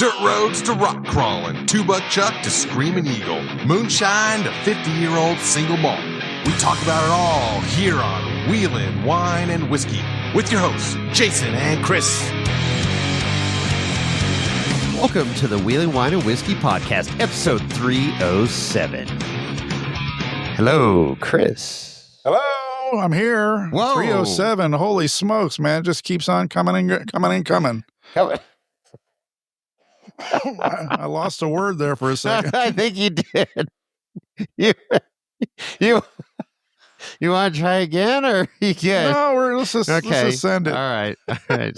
Dirt roads to rock crawling, two-buck chuck to screaming eagle, moonshine to 50-year-old single malt. We talk about it all here on Wheelin' Wine and Whiskey with your hosts, Jason and Chris. Welcome to the Wheelin' Wine and Whiskey Podcast, episode 307. Hello, Chris. Hello, I'm here. Whoa. 307. Holy smokes, man. It just keeps on coming. I lost a word there for a second. I think you did. You want to try again, or you good? No, let's just send it. All right,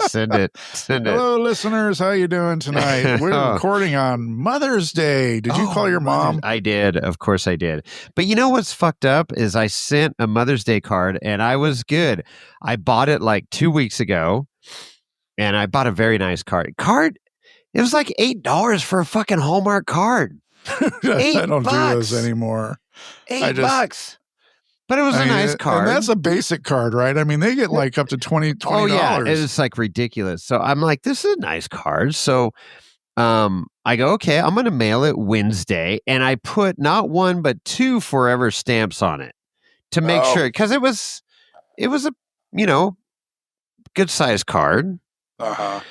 send it. Hello, listeners. How you doing tonight? We're recording on Mother's Day. Did you call your mom? I did. Of course I did. But you know what's fucked up is I sent a Mother's Day card, and I was good. I bought it like 2 weeks ago, and I bought a very nice card. It was like $8 for a fucking Hallmark card. I don't do those anymore. $8. But it was a nice card. And that's a basic card, right? I mean, they get like up to $20. Oh, yeah. It's like ridiculous. So I'm like, this is a nice card. So I go, okay, I'm going to mail it Wednesday. And I put not one, but two forever stamps on it to make sure. Because it was a, good sized card. Uh-huh.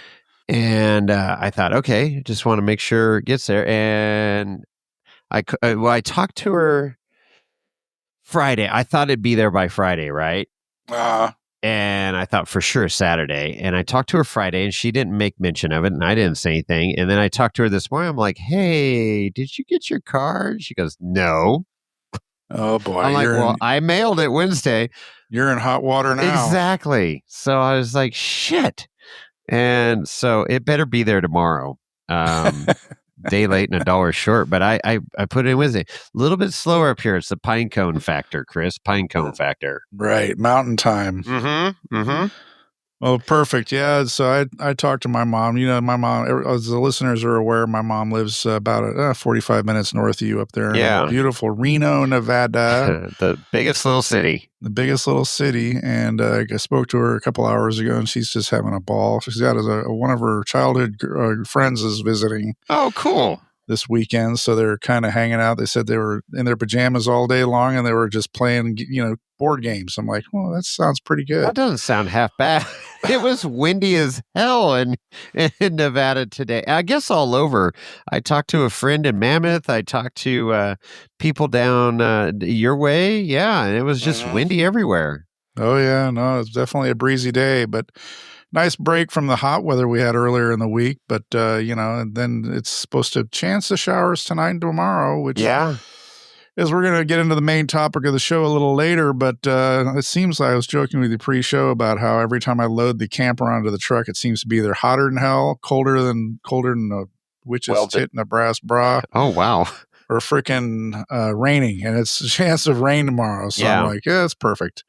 And I thought, okay, just want to make sure it gets there. And I talked to her Friday. I thought it'd be there by Friday, right? And I thought for sure Saturday. And I talked to her Friday, and she didn't make mention of it, and I didn't say anything. And then I talked to her this morning. I'm like, hey, did you get your card? She goes, no. Oh, boy. I'm like, I mailed it Wednesday. You're in hot water now. Exactly. So I was like, shit. And so it better be there tomorrow. Day late and $1 short, but I put it in Wednesday. A little bit slower up here. It's the pine cone factor, Chris. Pine cone factor. Right. Mountain time. Mm-hmm. Oh, perfect. Yeah. So I talked to my mom. You know, my mom, as the listeners are aware, my mom lives about 45 minutes north of you up there. Yeah. In beautiful Reno, Nevada. The biggest little city. The biggest little city. And I spoke to her a couple hours ago, and she's just having a ball. She's got one of her childhood friends is visiting. Oh, cool. This weekend. So they're kind of hanging out. They said they were in their pajamas all day long, and they were just playing, board games. I'm like, well, that sounds pretty good. That doesn't sound half bad. It was windy as hell in Nevada today. I guess all over. I talked to a friend in Mammoth. I talked to people down your way. Yeah, and it was just windy everywhere. Oh, yeah. No, it's definitely a breezy day, but nice break from the hot weather we had earlier in the week. But, and then it's supposed to chance the showers tonight and tomorrow, which is we're going to get into the main topic of the show a little later. But it seems like I was joking with you pre-show about how every time I load the camper onto the truck, it seems to be either hotter than hell, colder than a witch's tit in a brass bra. Oh, wow. Or freaking raining. And it's a chance of rain tomorrow. So I'm like, yeah, it's perfect.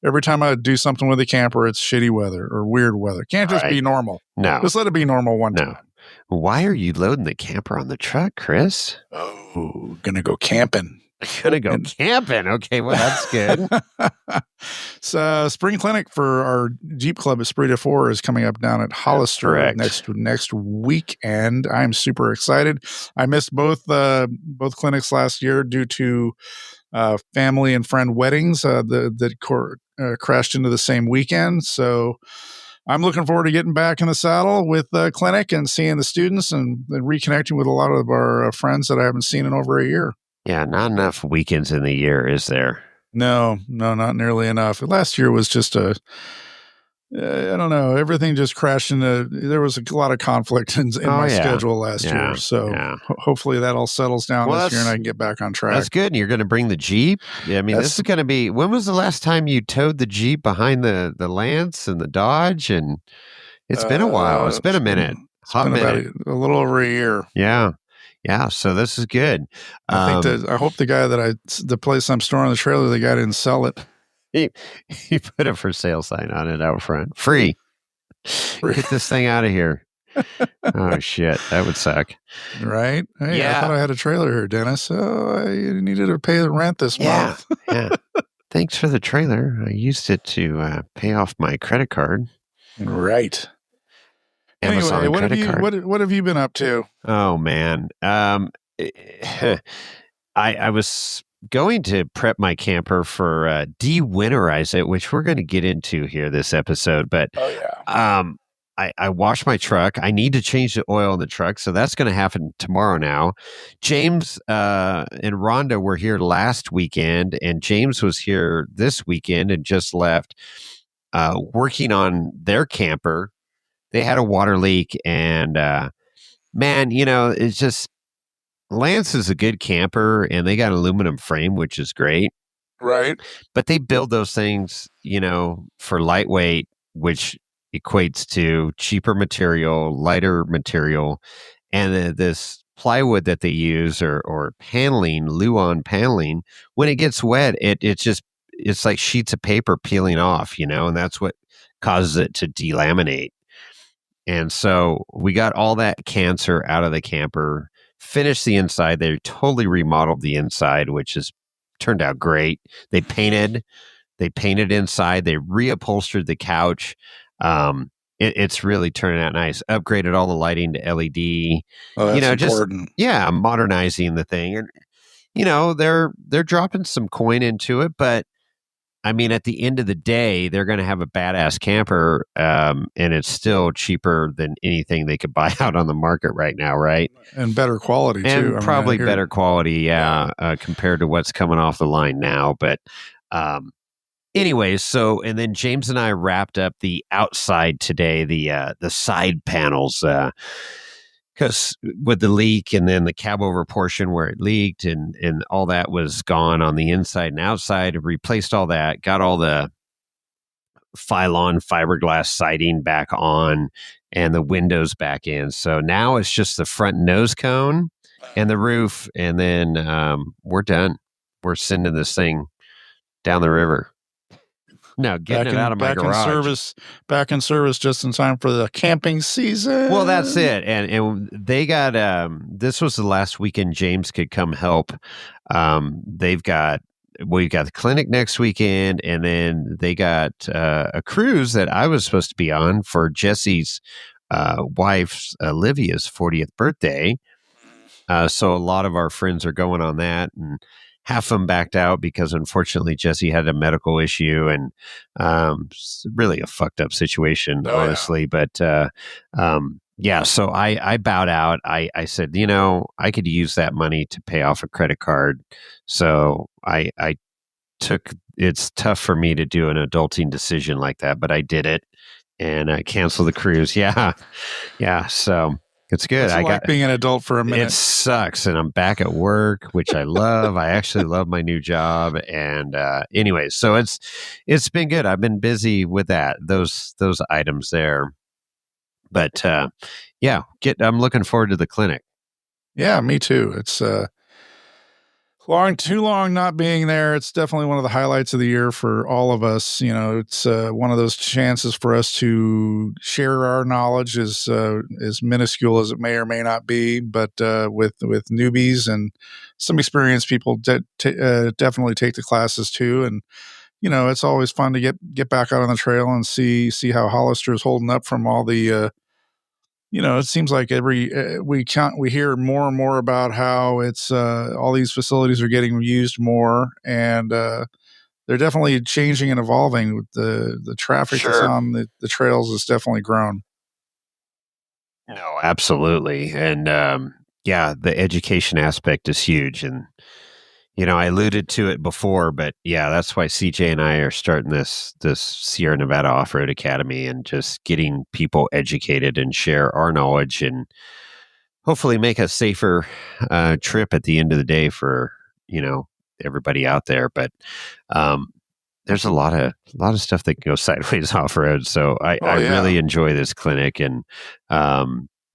Every time I do something with the camper, it's shitty weather or weird weather. Can't just be normal. No. Just let it be normal one time. Why are you loading the camper on the truck, Chris? Oh, gonna go camping. Camping. Okay, well, that's good. So, spring clinic for our Jeep Club at Fore is coming up down at Hollister next weekend. I'm super excited. I missed both clinics last year due to family and friend weddings that crashed into the same weekend. So I'm looking forward to getting back in the saddle with the clinic and seeing the students and reconnecting with a lot of our friends that I haven't seen in over a year. Yeah, not enough weekends in the year, is there? No, not nearly enough. Last year was just I don't know. Everything just crashed into. There was a lot of conflict in my schedule last year. So hopefully that all settles down this year and I can get back on track. That's good. And you're going to bring the Jeep. Yeah, I mean, this is going to be. When was the last time you towed the Jeep behind the Lance and the Dodge? And it's been a while. It's been a minute. About a little over a year. Yeah. Yeah, so this is good. I hope the place I'm storing the trailer, the guy didn't sell it. He put a for sale sign on it out front. Free. Get this thing out of here. Oh, shit. That would suck. Right? Hey, I thought I had a trailer here, Dennis. Oh, I needed to pay the rent this month. Yeah. Thanks for the trailer. I used it to pay off my credit card. Right. Amazon Anyway, credit card. what have you been up to? Oh man. I was going to prep my camper for de-winterize it, which we're going to get into here this episode. But Oh yeah. I washed my truck. I need to change the oil in the truck, so that's going to happen tomorrow. Now, James and Rhonda were here last weekend, and James was here this weekend and just left, working on their camper. They had a water leak, and man, it's just Lance is a good camper, and they got an aluminum frame, which is great. Right. But they build those things, for lightweight, which equates to cheaper material, lighter material, and this plywood that they use or paneling, Luan paneling. When it gets wet, it's like sheets of paper peeling off, and that's what causes it to delaminate. And so we got all that cancer out of the camper, finished the inside. They totally remodeled the inside, which has turned out great. They painted inside. They reupholstered the couch. It's really turning out nice. Upgraded all the lighting to LED. Oh, that's important. Modernizing the thing. And, they're dropping some coin into it, but I mean, at the end of the day, they're going to have a badass camper, and it's still cheaper than anything they could buy out on the market right now, right? And better quality, too. And probably better quality, compared to what's coming off the line now. But anyways, and then James and I wrapped up the outside today, the side panels, because with the leak and then the cabover portion where it leaked and all that was gone on the inside and outside, replaced all that, got all the Phylon fiberglass siding back on and the windows back in. So now it's just the front nose cone and the roof, and then we're done. We're sending this thing down the river. No, getting it out of my garage. Back in service just in time for the camping season. Well, that's it. And they got, this was the last weekend James could come help. We've got the clinic next weekend, and then they got a cruise that I was supposed to be on for Jesse's wife's, Olivia's 40th birthday. So a lot of our friends are going on that, and half of them backed out because unfortunately Jesse had a medical issue, and it's really a fucked up situation, honestly. Yeah. But so I bowed out. I said, I could use that money to pay off a credit card. So I took, it's tough for me to do an adulting decision like that, but I did it, and I canceled the cruise. Yeah. So it's good. I got being an adult for a minute. It sucks, and I'm back at work, which I love. I actually love my new job, and anyways, so it's been good. I've been busy with those items there, but I'm looking forward to the clinic. Yeah, me too. It's too long not being there. It's definitely one of the highlights of the year for all of us. It's one of those chances for us to share our knowledge, as minuscule as it may or may not be, but with newbies and some experienced people, definitely take the classes too. And it's always fun to get back out on the trail and see how Hollister is holding up from all the. It seems like we hear more and more about how it's all these facilities are getting used more, and they're definitely changing and evolving. With the traffic that's on the trails has definitely grown. No, absolutely, and the education aspect is huge, and I alluded to it before, but that's why CJ and I are starting this Sierra Nevada Off-Road Academy, and just getting people educated and share our knowledge, and hopefully make a safer trip at the end of the day for everybody out there. But there's a lot of stuff that can go sideways off-road, so I really enjoy this clinic, and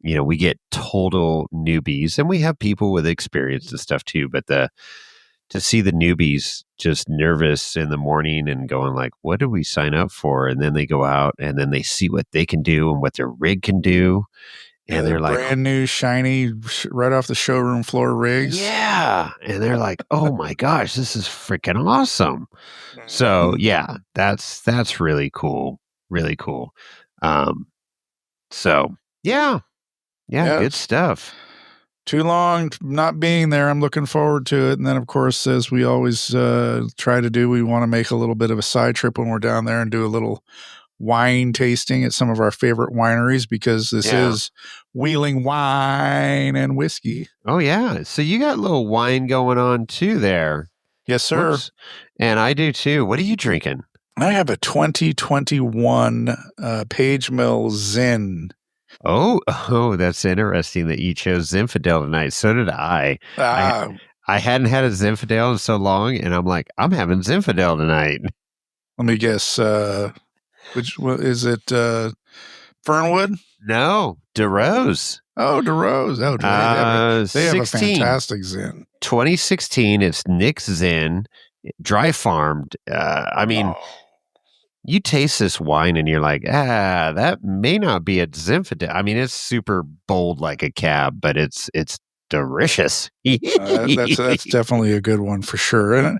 we get total newbies, and we have people with experience and stuff too, but to see the newbies just nervous in the morning and going like, what did we sign up for? And then they go out and then they see what they can do and what their rig can do. And they're like, brand new, shiny, right off the showroom floor rigs. Yeah. And they're like, oh my gosh, this is freaking awesome. So that's really cool. Really cool. So Yeah. Yeah. Good stuff. Too long not being there. I'm looking forward to it. And then, of course, as we always try to do, we want to make a little bit of a side trip when we're down there and do a little wine tasting at some of our favorite wineries, because this is Wheeling Wine and Whiskey. Oh, yeah. So you got a little wine going on too there. Yes, sir. Whoops. And I do too. What are you drinking? I have a 2021 Page Mill Zin. Oh, that's interesting that you chose Zinfandel tonight. So did I. I hadn't had a Zinfandel in so long, and I'm like, I'm having Zinfandel tonight. Let me guess. What is it? Fernwood? No, DeRose. Oh, DeRose. Oh, they have a fantastic Zin. 2016. It's Nick's Zin, dry farmed. You taste this wine and you're like, that may not be a Zinfandel. I mean, it's super bold like a cab, but it's delicious. That's definitely a good one for sure. And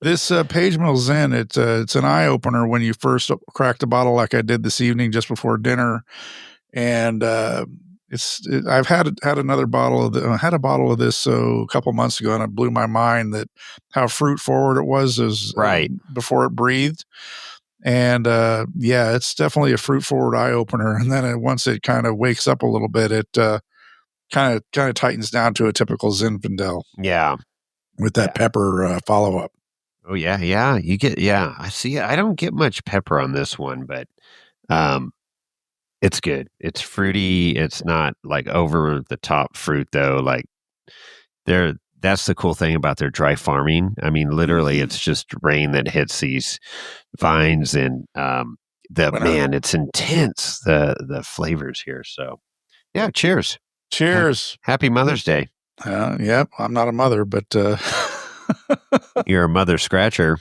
this Page Mill Zin, it's an eye opener when you first crack the bottle, like I did this evening just before dinner. And I've had another bottle of I had a bottle of this a couple months ago, and it blew my mind that how fruit forward it was right before it breathed. And it's definitely a fruit forward eye opener. And then once it kind of wakes up a little bit, it kind of tightens down to a typical Zinfandel. Yeah, with that pepper follow up. Oh yeah. You get I see. I don't get much pepper on this one, but it's good. It's fruity. It's not like over the top fruit though. Like that's the cool thing about their dry farming. I mean, literally, it's just rain that hits these vines, and it's intense. The flavors here. So, yeah, cheers. Happy Mother's Day. Yep, I'm not a mother, but you're a mother scratcher.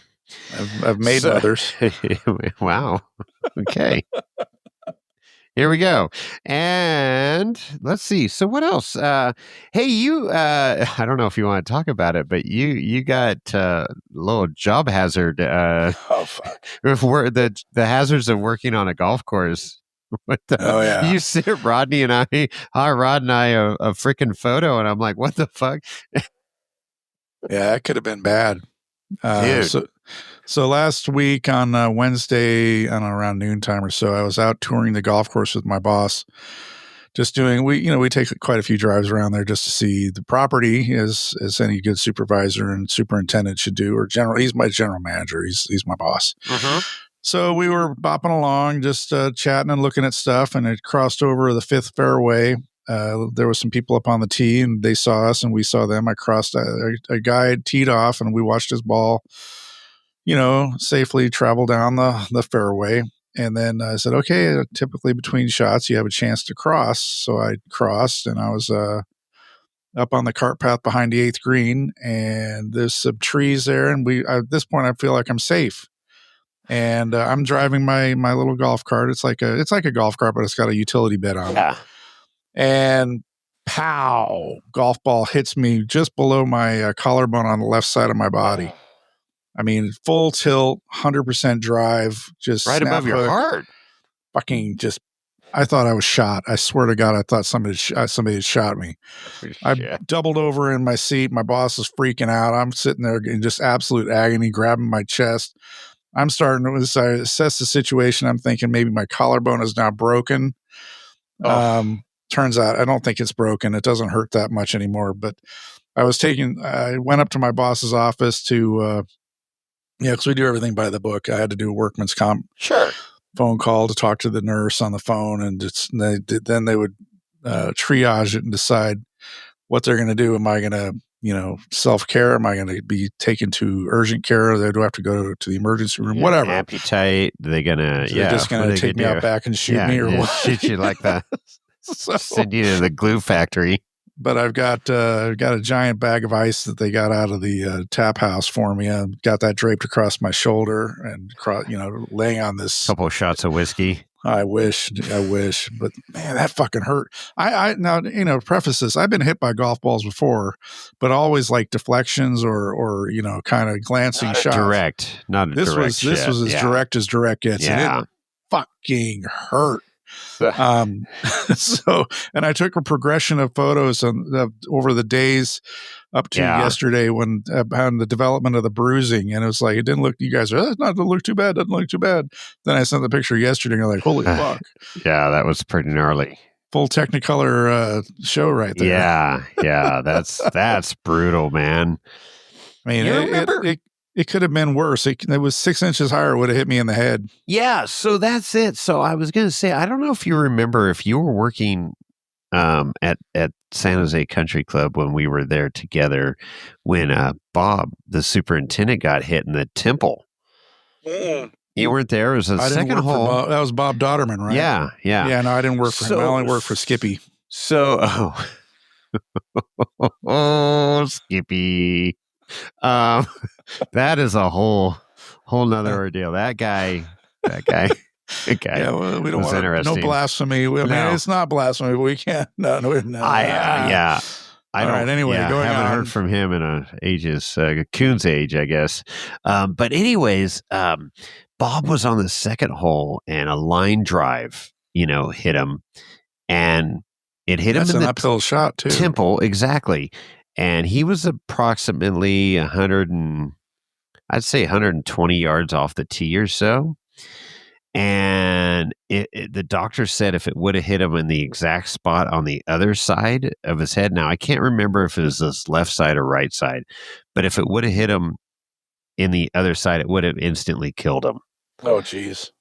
I've made mothers. Wow. Okay. Here we go. And let's see. So what else? Hey, you, I don't know if you want to talk about it, but you got a little job hazard. Oh, fuck. The hazards of working on a golf course. You sent Rodney and I, Rod and I, a freaking photo, and I'm like, what the fuck? Yeah, it could have been bad. Dude. So last week on Wednesday, I don't know, around noontime or so, I was out touring the golf course with my boss. Just doing, we take quite a few drives around there just to see the property, as any good supervisor and superintendent should do, or he's my general manager. He's my boss. Mm-hmm. So we were bopping along, just chatting and looking at stuff, and it crossed over the fifth fairway. There was some people up on the tee, and they saw us, and we saw them. I crossed a guy teed off, and we watched his ball, safely travel down the fairway. And then I said, okay, typically between shots, you have a chance to cross. So I crossed, and I was up on the cart path behind the eighth green, and there's some trees there. And at this point, I feel like I'm safe. And I'm driving my little golf cart. It's like a golf cart, but it's got a utility bed on it. And pow, golf ball hits me just below my collarbone on the left side of my body. I mean, full tilt, 100% drive, just right above your heart. Fucking just, I thought I was shot. I swear to God, I thought somebody had shot me. I doubled over in my seat. My boss is freaking out. I'm sitting there in just absolute agony, grabbing my chest. I'm starting to assess the situation. I'm thinking maybe my collarbone is now broken. Turns out I don't think it's broken. It doesn't hurt that much anymore. But I went up to my boss's office to, because we do everything by the book. I had to do a workman's comp phone call to talk to the nurse on the phone, and then they would triage it and decide what they're going to do. Am I going to, self-care? Am I going to be taken to urgent care? Or do I have to go to the emergency room? Whatever. Amputate. They're going to, they're just going to take me out back and shoot me, or what? Shoot you like that. Send you to the glue factory. But I've got a giant bag of ice that they got out of the tap house for me. I got that draped across my shoulder and laying on this. Couple of shots of whiskey. I wish, but man, that fucking hurt. I now, preface this, I've been hit by golf balls before, but always like deflections or kind of glancing not shots. This was as direct as direct gets. Yeah. And it fucking hurt. So, and I took a progression of photos over the days up to yesterday when on the development of the bruising, and it was like it didn't look. You guys are doesn't look too bad. Doesn't look too bad. Then I sent the picture yesterday, and you're like, holy fuck! Yeah, that was pretty gnarly. Full Technicolor show right there. Yeah, that's brutal, man. I mean, it could have been worse. It was 6 inches higher. It would have hit me in the head. Yeah, so that's it. So I was going to say, I don't know if you remember if you were working at San Jose Country Club when we were there together when Bob, the superintendent, got hit in the temple. You weren't there. It was a second hole. That was Bob Dodderman, right? Yeah. No, I didn't work for him. I only worked for Skippy. So, Skippy. That is a whole nother ordeal. That guy. Yeah, well, we don't want no blasphemy. I mean, it's not blasphemy, but we can't. No. All right. Anyway, I haven't heard from him in ages. Coon's age, I guess. But anyways, Bob was on the second hole, and a line drive, hit him, and it hit him in the uphill shot too. Temple, exactly. And he was approximately 120 yards off the tee or so. And the doctor said if it would have hit him in the exact spot on the other side of his head, now I can't remember if it was this left side or right side, but if it would have hit him in the other side, it would have instantly killed him. Oh, geez.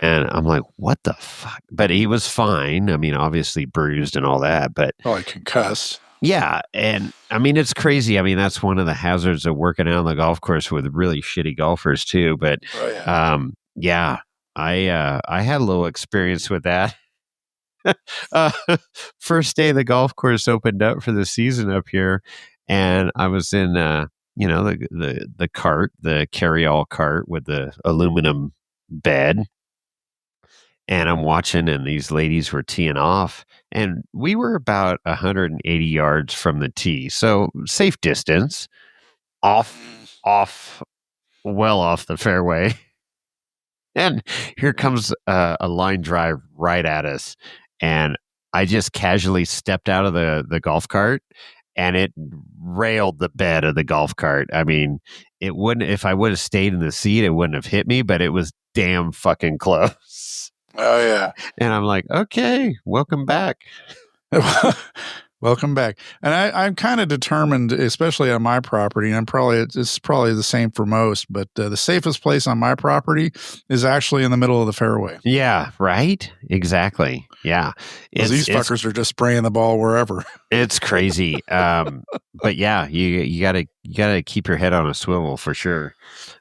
And I'm like, what the fuck? But he was fine. I mean, obviously bruised and all that, but concussed. Yeah, and I mean, it's crazy. I mean, that's one of the hazards of working out on the golf course with really shitty golfers too. But I had a little experience with that. First day the golf course opened up for the season up here, and I was in the cart, the carry-all cart with the aluminum bed. And I'm watching, and these ladies were teeing off, and we were about 180 yards from the tee, so safe distance, well off the fairway. And here comes a line drive right at us, and I just casually stepped out of the golf cart, and it railed the bed of the golf cart. I mean, it wouldn't. If I would have stayed in the seat, it wouldn't have hit me, but it was damn fucking close. Oh, yeah. And I'm like, okay, welcome back. Welcome back. And I'm kind of determined, especially on my property, and it's probably the same for most, but the safest place on my property is actually in the middle of the fairway. Yeah, right? Exactly. Yeah. These fuckers are just spraying the ball wherever. It's crazy. But yeah, you gotta keep your head on a swivel for sure.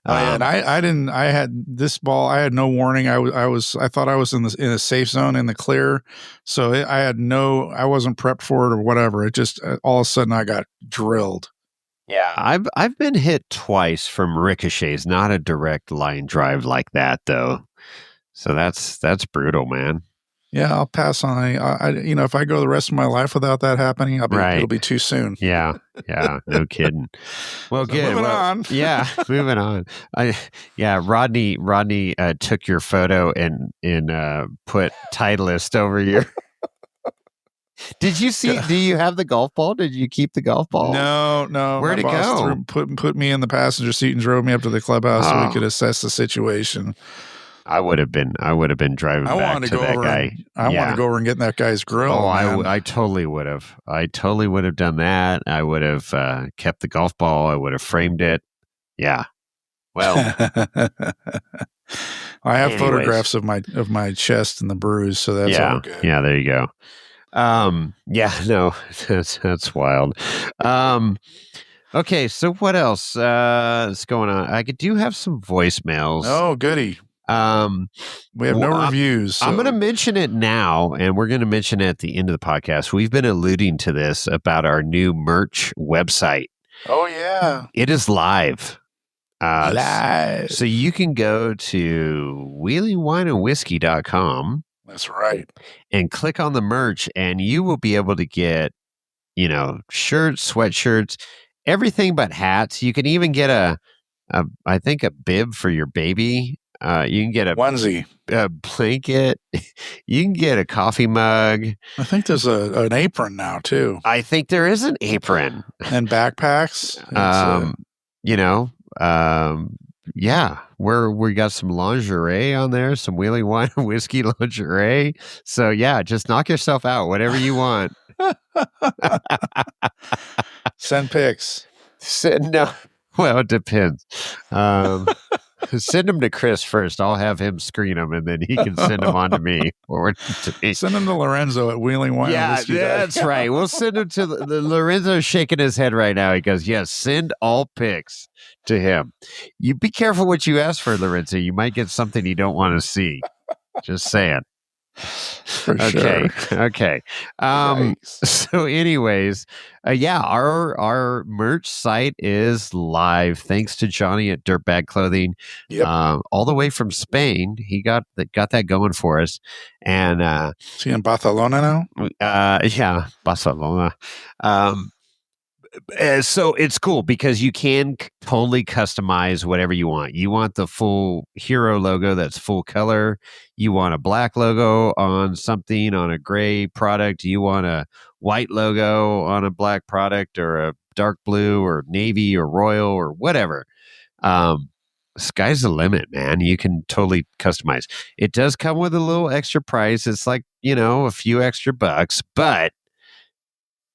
And I had this ball. I had no warning. I thought I was in a safe zone in the clear. So I wasn't prepped for it or whatever. It just, all of a sudden I got drilled. Yeah. I've been hit twice from ricochets, not a direct line drive like that though. So that's brutal, man. Yeah, I'll pass on. If I go the rest of my life without that happening, it'll be too soon. Yeah, no kidding. Well, so good. Moving on. Yeah, moving on. Rodney took your photo and put Titleist over your. Did you see? Do you have the golf ball? Did you keep the golf ball? No. Where'd it go? Put me in the passenger seat and drove me up to the clubhouse so we could assess the situation. I would have been driving back to that guy. I want to go over and get in that guy's grill. Oh, I totally would have. I totally would have done that. I would have kept the golf ball. I would have framed it. Yeah. Well, I have photographs of my chest and the bruise, so that's all good. Yeah, there you go. No, that's wild. Okay, so what else is going on? I do have some voicemails. Oh, goody. We have no reviews. So. I'm going to mention it now, and we're going to mention it at the end of the podcast. We've been alluding to this about our new merch website. Oh, yeah. It is live. Live. So you can go to wheelingwineandwhiskey.com. That's right. And click on the merch, and you will be able to get, shirts, sweatshirts, everything but hats. You can even get I think a bib for your baby. You can get a onesie, a blanket. You can get a coffee mug. I think there's an apron now too, I think there is an apron. and backpacks. You know, yeah, we got some lingerie on there, some wheeling wine and whiskey lingerie. So yeah, just knock yourself out, whatever you want. Send pics. No, well, it depends. Send them to Chris first. I'll have him screen them, and then he can send them on to me. Or to me. Send them to Lorenzo at Wheeling Wine. Yeah, that's right. We'll send him to the Lorenzo's shaking his head right now. He goes, yes, send all pics to him. You be careful what you ask for, Lorenzo. You might get something you don't want to see. Just saying. For Okay. sure. Okay. So anyways, yeah, our merch site is live thanks to Johnny at Dirtbag Clothing. Yep. All the way from Spain. He got that going for us. And is he in Barcelona now? Yeah, Barcelona. So it's cool because you can totally customize whatever you want. You want the full hero logo that's full color. You want a black logo on something on a gray product. You want a white logo on a black product or a dark blue or navy or royal or whatever. Sky's the limit, man. You can totally customize. It does come with a little extra price. It's like, a few extra bucks, but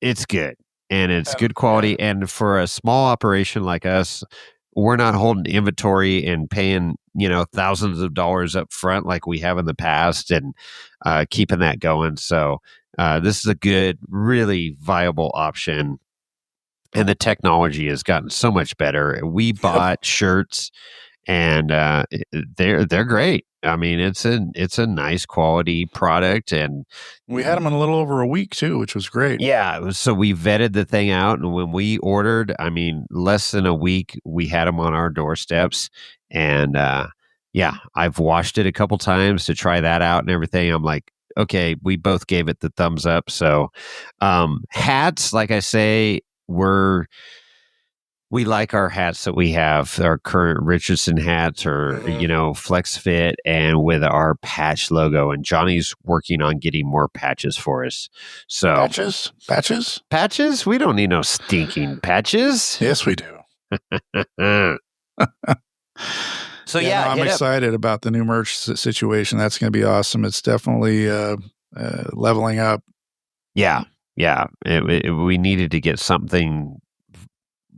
it's good. And it's good quality. Yeah. And for a small operation like us, we're not holding inventory and paying, thousands of dollars up front like we have in the past and keeping that going. So this is a good, really viable option. And the technology has gotten so much better. We bought shirts and they're great. I mean, it's a nice quality product, and we had them in a little over a week too, which was great. Yeah, so we vetted the thing out, and when we ordered, I mean, less than a week, we had them on our doorsteps, and yeah, I've washed it a couple times to try that out and everything. I'm like, okay, we both gave it the thumbs up. So, hats, like I say, we like our hats that we have, our current Richardson hats or, Flex Fit and with our patch logo. And Johnny's working on getting more patches for us. So Patches? We don't need no stinking patches. Yes, we do. So I'm excited about the new merch situation. That's going to be awesome. It's definitely leveling up. Yeah. Yeah. We needed to get something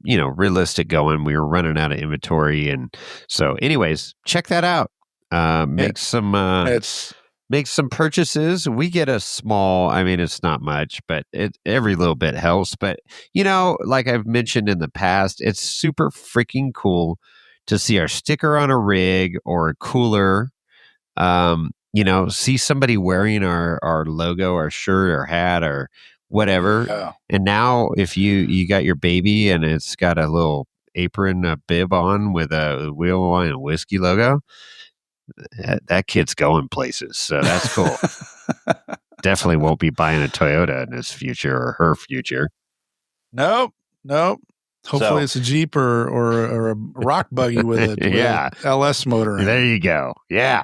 realistic going. We were running out of inventory. And so anyways, check that out. Make some purchases. We get a small, I mean, it's not much, but every little bit helps. But, like I've mentioned in the past, it's super freaking cool to see our sticker on a rig or a cooler. See somebody wearing our logo, our shirt or hat or whatever. Yeah. And now if you got your baby and it's got a little apron, a bib on with a wheel wine and whiskey logo, that kid's going places. So that's cool. Definitely won't be buying a Toyota in his future or her future. Nope. Hopefully it's a Jeep or a rock buggy with a LS motor. There you go. Yeah.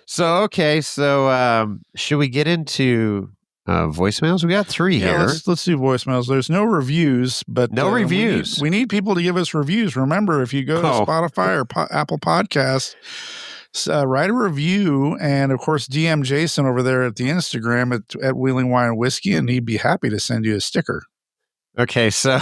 So, okay. So, should we get into voicemails? We got 3 here. Let's do voicemails. There's no reviews, but no reviews. We need people to give us reviews. Remember, if you go to Spotify or Apple Podcasts, write a review, and of course, DM Jason over there at the Instagram at Wheeling Wine and Whiskey, and he'd be happy to send you a sticker. Okay, so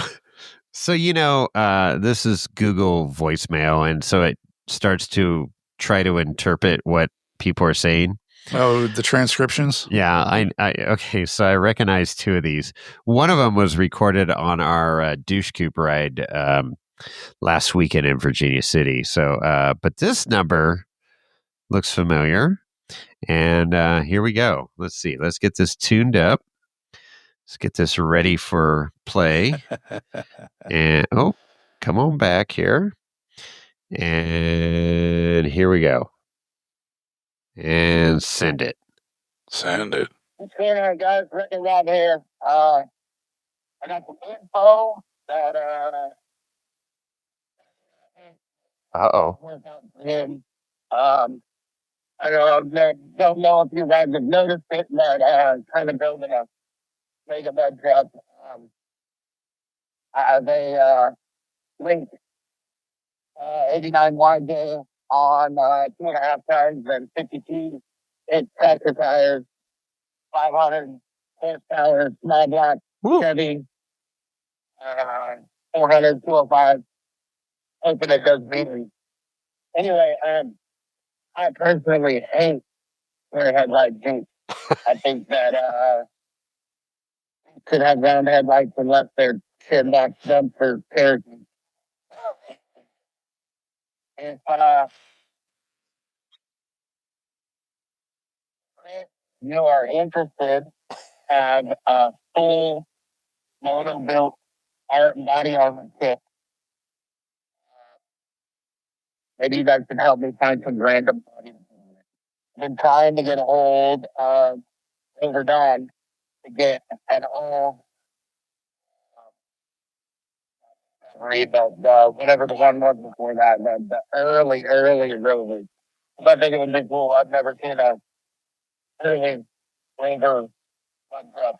this is Google voicemail, and so it starts to try to interpret what people are saying. Oh, the transcriptions? Yeah, okay, so I recognize 2 of these. One of them was recorded on our douche coop ride last weekend in Virginia City. So, but this number looks familiar, and here we go. Let's see. Let's get this tuned up. Let's get this ready for play. And come on back here. And here we go. And send it. Hey, guys, Rick and Rob here. I got the info that Uh-oh. Workout for him. I don't know if you guys have noticed it, but kind of building a mega bed truck. They linked 89 wide on 2.5 tons and 52 inch tractor tires, 500 horsepower, small block, Chevy, 400, 205. Hoping it does mean. Anyway, I personally hate square headlight Jeeps. I think that could have round headlights unless they're shit box dumper parakeets. If you are interested in a full motor built body armor kit, maybe you guys can help me find some random body. I've been trying to get a hold of Overdone to get an old rebuilt, whatever the one was before that, the early Rovers. But I think it would be cool. I've never seen a early Ranger one truck.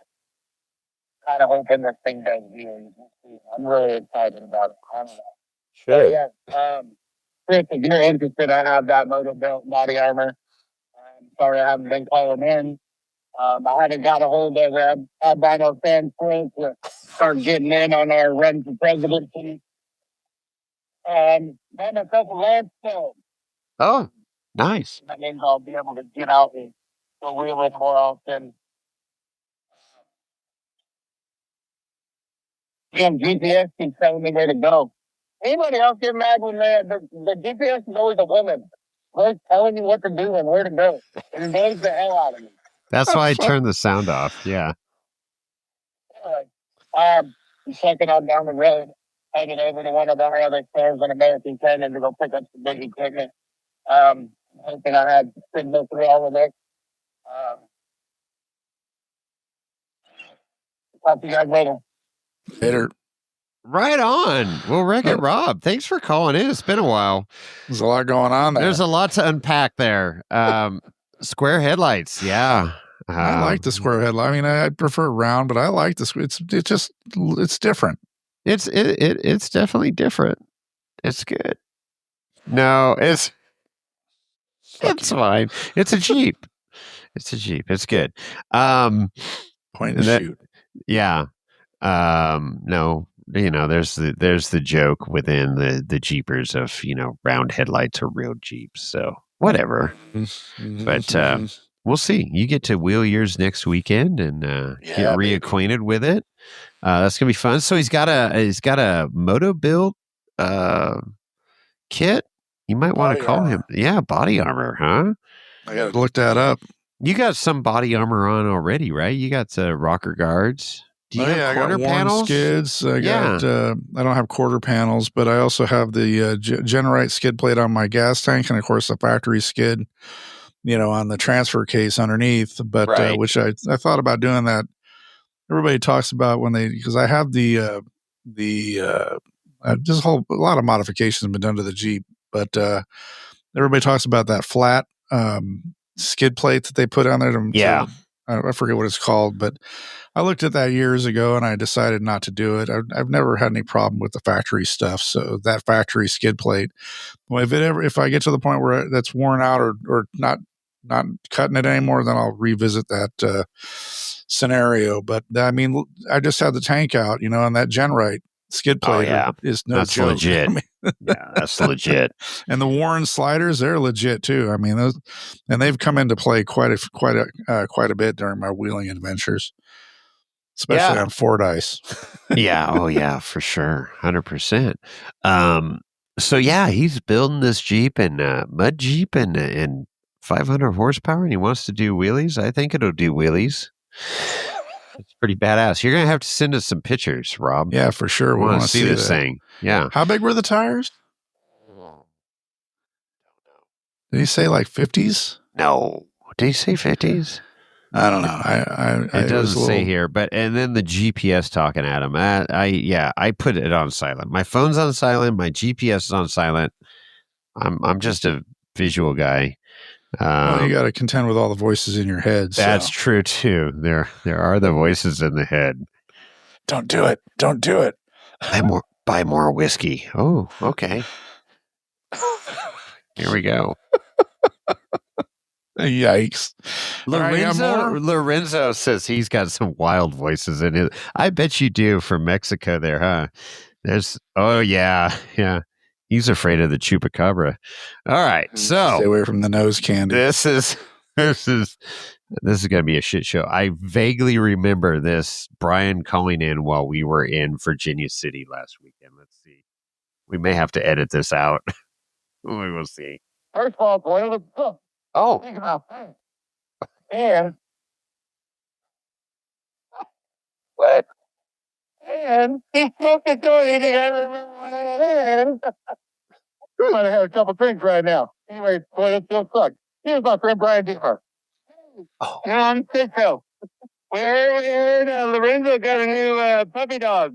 Kind of hoping this thing does viewing. I'm really excited about it. I don't know. Sure. Yeah. Chris, if you're interested, I have that motor built body armor. I'm sorry I haven't been calling in. I haven't got a hold of Albino Fan Springs to start getting in on our run for presidency. Then a couple land sales. Oh, nice. That means I'll be able to get out and go wheeling more often. Damn, GPS keeps telling me where to go. Anybody else get mad when the GPS is always a woman? They're telling you what to do and where to go. It annoys the hell out of me. That's why I turned the sound off. Yeah. Anyway, checking on down the road, heading over to one of our other stores in American Canyon to go pick up some big equipment. Hoping I had signal through all of this. Talk to you guys later. Later. Right on. Well, Wreck-It Rob, thanks for calling in. It's been a while. There's a lot going on there. There's a lot to unpack there. Square headlights. Yeah. I like the square headlight. I mean, I prefer round, but I like the square. It's different. It's definitely different. It's good. No, it's fine. It's a Jeep. It's good. Point and shoot. Yeah. No, there's the joke within the Jeepers of, round headlights are real Jeeps. So whatever. But we'll see. You get to wheel yours next weekend and get reacquainted with it. That's gonna be fun. So he's got a moto build kit. You might want to call him. Yeah, body armor, huh? I gotta look that up. You got some body armor on already, right? You got rocker guards. Do you have quarter I got panels? Skids. I don't have quarter panels, but I also have the Generite skid plate on my gas tank, and of course the factory skid, on the transfer case underneath. But which I thought about doing that. Everybody talks about because I have just a lot of modifications have been done to the Jeep, but everybody talks about that flat skid plate that they put on there. I forget what it's called, but I looked at that years ago and I decided not to do it. I've never had any problem with the factory stuff. So that factory skid plate, well, if I get to the point where that's worn out or not cutting it anymore, then I'll revisit that scenario. But I mean, I just had the tank out, and that Genrite skid plate is no that's joke. Legit. Yeah, that's legit. And the Warren sliders, they're legit too. I mean, they've come into play quite a bit during my wheeling adventures, especially on Ford ice. Yeah. Oh yeah, for sure. 100%. So yeah, he's building this Jeep and mud Jeep and 500 horsepower, and he wants to do wheelies. I think it'll do wheelies. It's pretty badass. You're gonna have to send us some pictures, Rob. Yeah, for sure. We want to see this thing. Yeah. How big were the tires? Did he say like 50s? No. Did he say 50s? I don't know. It doesn't say here, and then the GPS talking at him. I put it on silent. My phone's on silent. My GPS is on silent. I'm just a visual guy. Well, you got to contend with all the voices in your head. That's true too. There are the voices in the head. Don't do it. Don't do it. Buy more whiskey. Oh, okay. Here we go. Yikes. Lorenzo says he's got some wild voices in it. I bet you do from Mexico there, huh? Yeah. He's afraid of the chupacabra. All right. So stay away from the nose candy. This is going to be a shit show. I vaguely remember this Brian calling in while we were in Virginia City last weekend. Let's see. We may have to edit this out. We will see. First of all, boil the book. Oh. And what? And he smoked the joint. He didn't we might have had a couple drinks right now. Anyway, boy, that still sucks. Here's my friend Brian Deeper. Oh. And I'm Cisco. Lorenzo got a new puppy dog.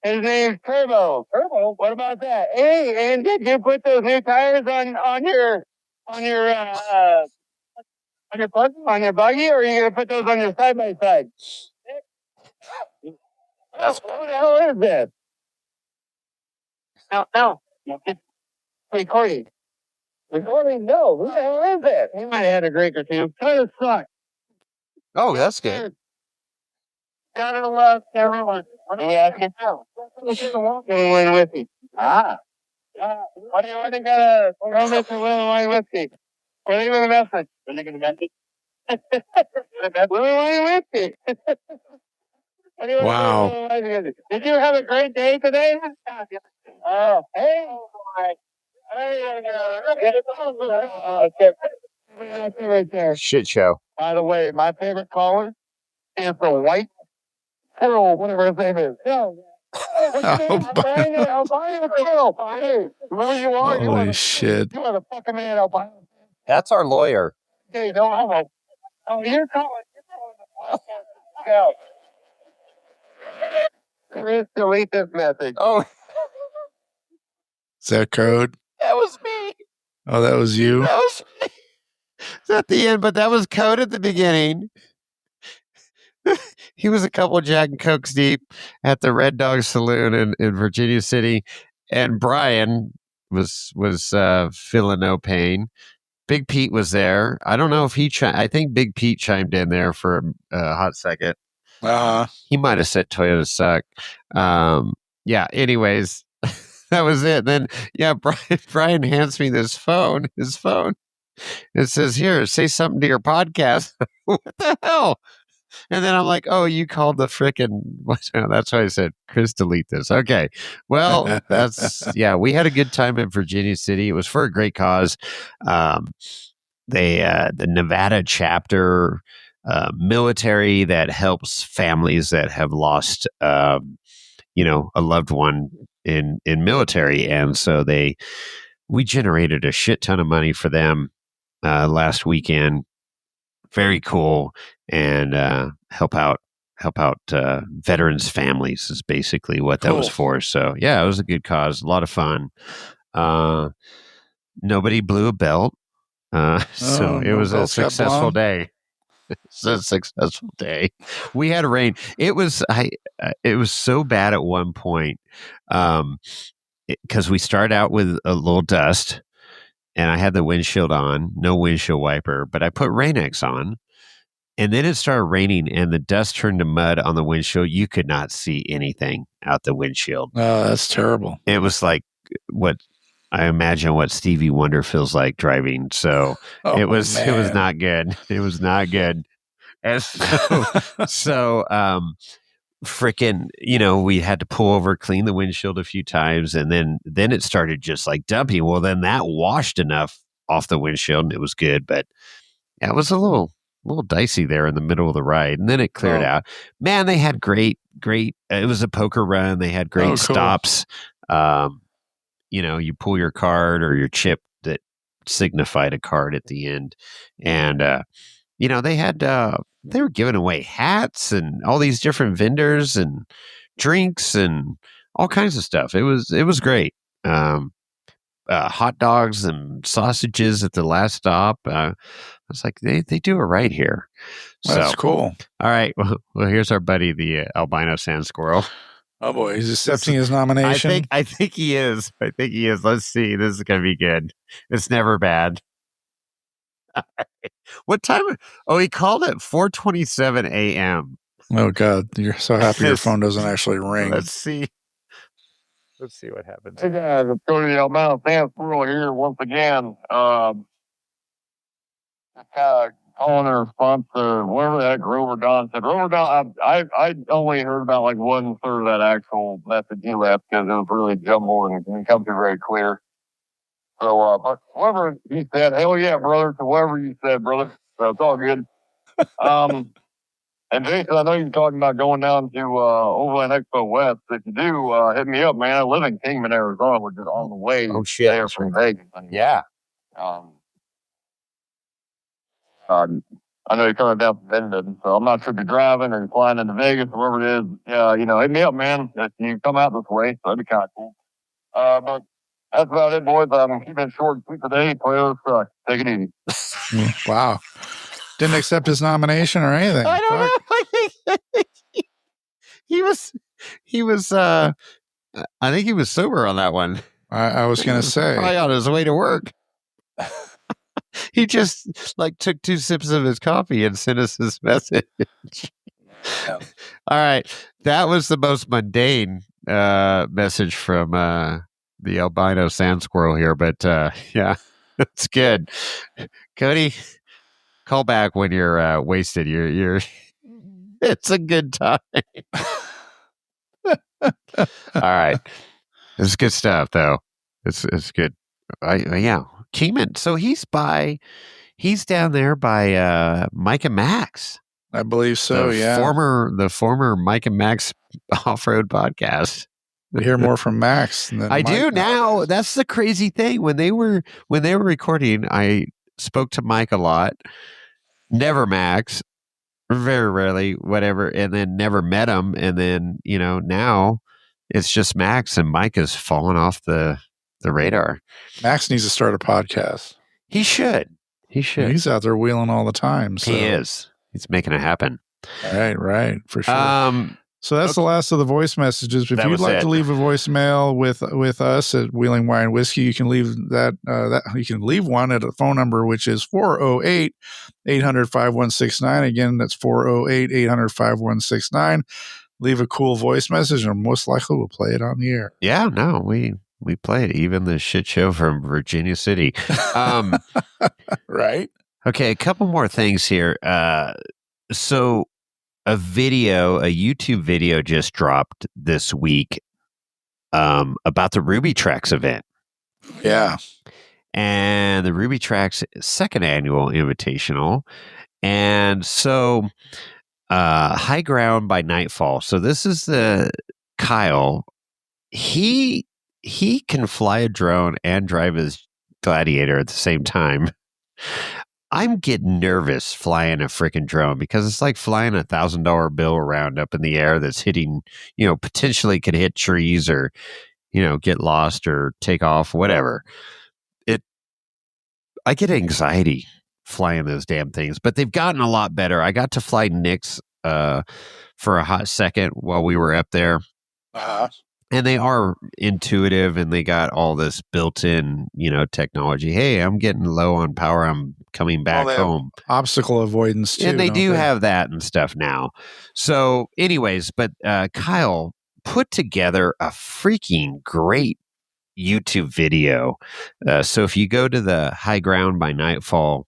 His name's Turbo. Turbo? What about that? Hey, and did you put those new tires on your buggy, or are you gonna put those on your side by side? What the hell is this? No. Recording. No. Who the hell is that? He might have had a drink or two. Kind of sucks. Oh, that's good. Gotta love everyone. Yeah, I can tell. Wine whiskey. Why do you want to get a romance for Willow Wine Whiskey? What are you going to message? What are you going to message? Willow Wine Whiskey. Wow. Did you have a great day today? Oh, hey. Right there. Shit show. By the way, my favorite caller is the white Pearl, whatever his name is. Albino Pearl. Hey, whoever you are, holy shit. You are the fucking man, Albino. That's our lawyer. Hey, don't have a. Oh, you're calling the podcast. Chris, delete this message. Oh, is that code? that was me. Oh, that was you? That was me. It's at the end, but that was code at the beginning. He was a couple of Jack and Cokes deep at the Red Dog Saloon in Virginia City, and Brian was feeling no pain. Big Pete was there. I don't know if I think Big Pete chimed in there for a hot second. He might have said Toyota suck. Yeah. Anyways, that was it. Then Brian hands me his phone. It says, "Here, say something to your podcast." What the hell? And then I'm like, "Oh, you called the frickin'." That's why I said, "Chris, delete this." Okay. Well, we had a good time in Virginia City. It was for a great cause. The Nevada chapter, military that helps families that have lost, a loved one in military. And so we generated a shit ton of money for them last weekend. Very cool. And help out veterans' families is basically what that was for. So yeah, it was a good cause, a lot of fun. Nobody blew a belt, so it was a successful day. It's a successful day. We had rain. It was so bad at one point because we started out with a little dust, and I had the windshield on, no windshield wiper, but I put Rain-X on. And then it started raining and the dust turned to mud on the windshield. You could not see anything out the windshield. Oh, that's terrible. It was like what I imagine what Stevie Wonder feels like driving. So it was not good. It was not good. And so freaking, we had to pull over, clean the windshield a few times. And then it started just like dumping. Well, then that washed enough off the windshield and it was good. But it was a little dicey there in the middle of the ride, and then it cleared out. Man, they had great. It was a poker run. They had great stops. You pull your card or your chip that signified a card at the end, and they were giving away hats and all these different vendors and drinks and all kinds of stuff. It was great. hot dogs and sausages at the last stop. I was like, they do it right here. That's cool. All right. Well, here's our buddy, the albino sand squirrel. Oh boy, he's accepting his nomination. I think he is. Let's see. This is gonna be good. It's never bad. What time? Oh, he called it 4:27 a.m. Oh God, you're so happy your phone doesn't actually ring. Let's see what happens. Hey guys, it's Cody the albino sand squirrel here once again. Just calling in response to whatever that Grover Don said. Grover Don, I only heard about like 1/3 of that actual message he left because it was really jumbled and didn't come through very clear. So, but whatever he said, hell yeah, brother, to whatever you said, brother. So it's all good. And Jason, I know you're talking about going down to Overland Expo West. If you do, hit me up, man. I live in Kingman, Arizona, which is on the way there from Vegas. Yeah. I know you're coming down from Bendon, so I'm not sure if you're driving or you're flying into Vegas or wherever it is. Hit me up, man. If you come out this way, so that'd be kind of cool. But that's about it, boys. I'm keeping it short and sweet today. Toyotas suck. Take it easy. Wow. Didn't accept his nomination or anything. I don't know. He was I think he was sober on that one. I was going to say. Probably on his way to work. He just like took 2 sips of his coffee and sent us his message. All right. That was the most mundane message from the albino sand squirrel here. But yeah, it's good. Cody, call back when you're wasted. You're it's a good time. All right. It's good stuff though. It's good. Yeah. Kingman. So he's down there by Mike and Max. I believe so. The former Mike and Max off-road podcast. We hear more from Max. I do now. That's the crazy thing. When they were recording, I spoke to Mike a lot. Never Max. Very rarely, whatever, and then never met him. And then, now it's just Max, and Mike has fallen off the radar. Max needs to start a podcast. He should. He's out there wheeling all the time. So. He is. He's making it happen. Right. For sure. So that's the last of the voice messages. If you'd like to leave a voicemail with us at Wheeling Wine Whiskey, you can leave that you can leave one at a phone number, which is 408-800-5169. Again, that's 408-800-5169. Leave a cool voice message, and most likely we'll play it on the air. Yeah, no, we play it. Even the shit show from Virginia City. Right. Okay, a couple more things here. So a YouTube video just dropped this week about the Ruby Tracks event. Yeah. And the Ruby Tracks second annual invitational. And so High Ground by Nightfall. So this is the Kyle. He can fly a drone and drive his Gladiator at the same time. I'm getting nervous flying a freaking drone because it's like flying $1,000 bill around up in the air that's hitting, potentially could hit trees or, get lost or take off, whatever. I get anxiety flying those damn things, but they've gotten a lot better. I got to fly Nick's for a hot second while we were up there. And they are intuitive, and they got all this built-in, technology. Hey, I'm getting low on power. I'm coming back home. Obstacle avoidance, too. And they do have that and stuff now. So anyways, but Kyle put together a freaking great YouTube video. So if you go to the High Ground by Nightfall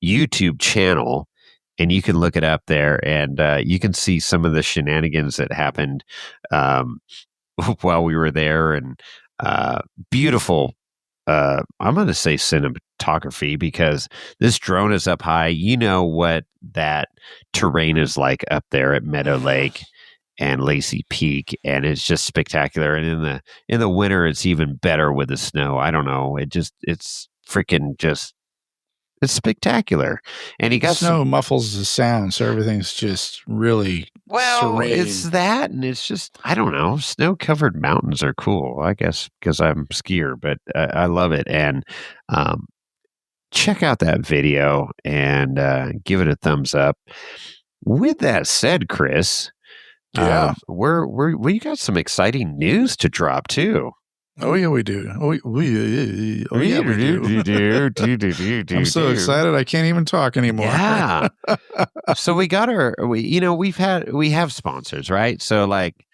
YouTube channel, and you can look it up there, and you can see some of the shenanigans that happened while we were there, and beautiful I'm going to say cinematography, because this drone is up high. You know what that terrain is like up there at Meadow Lake and Lacey Peak, and it's just spectacular. And in the winter it's even better with the snow. I don't know, it's spectacular. And he got snow muffles the sound, so everything's just really Well, serene. it's that, and it's just, I don't know, snow-covered mountains are cool, I guess, because I'm a skier, but I love it. And um, check out that video and give it a thumbs up. With that said, Chris, Yeah. we got some exciting news to drop too. Oh yeah, we do. Oh yeah, we do. I'm so excited I can't even talk anymore. Yeah. So we have sponsors, right? So like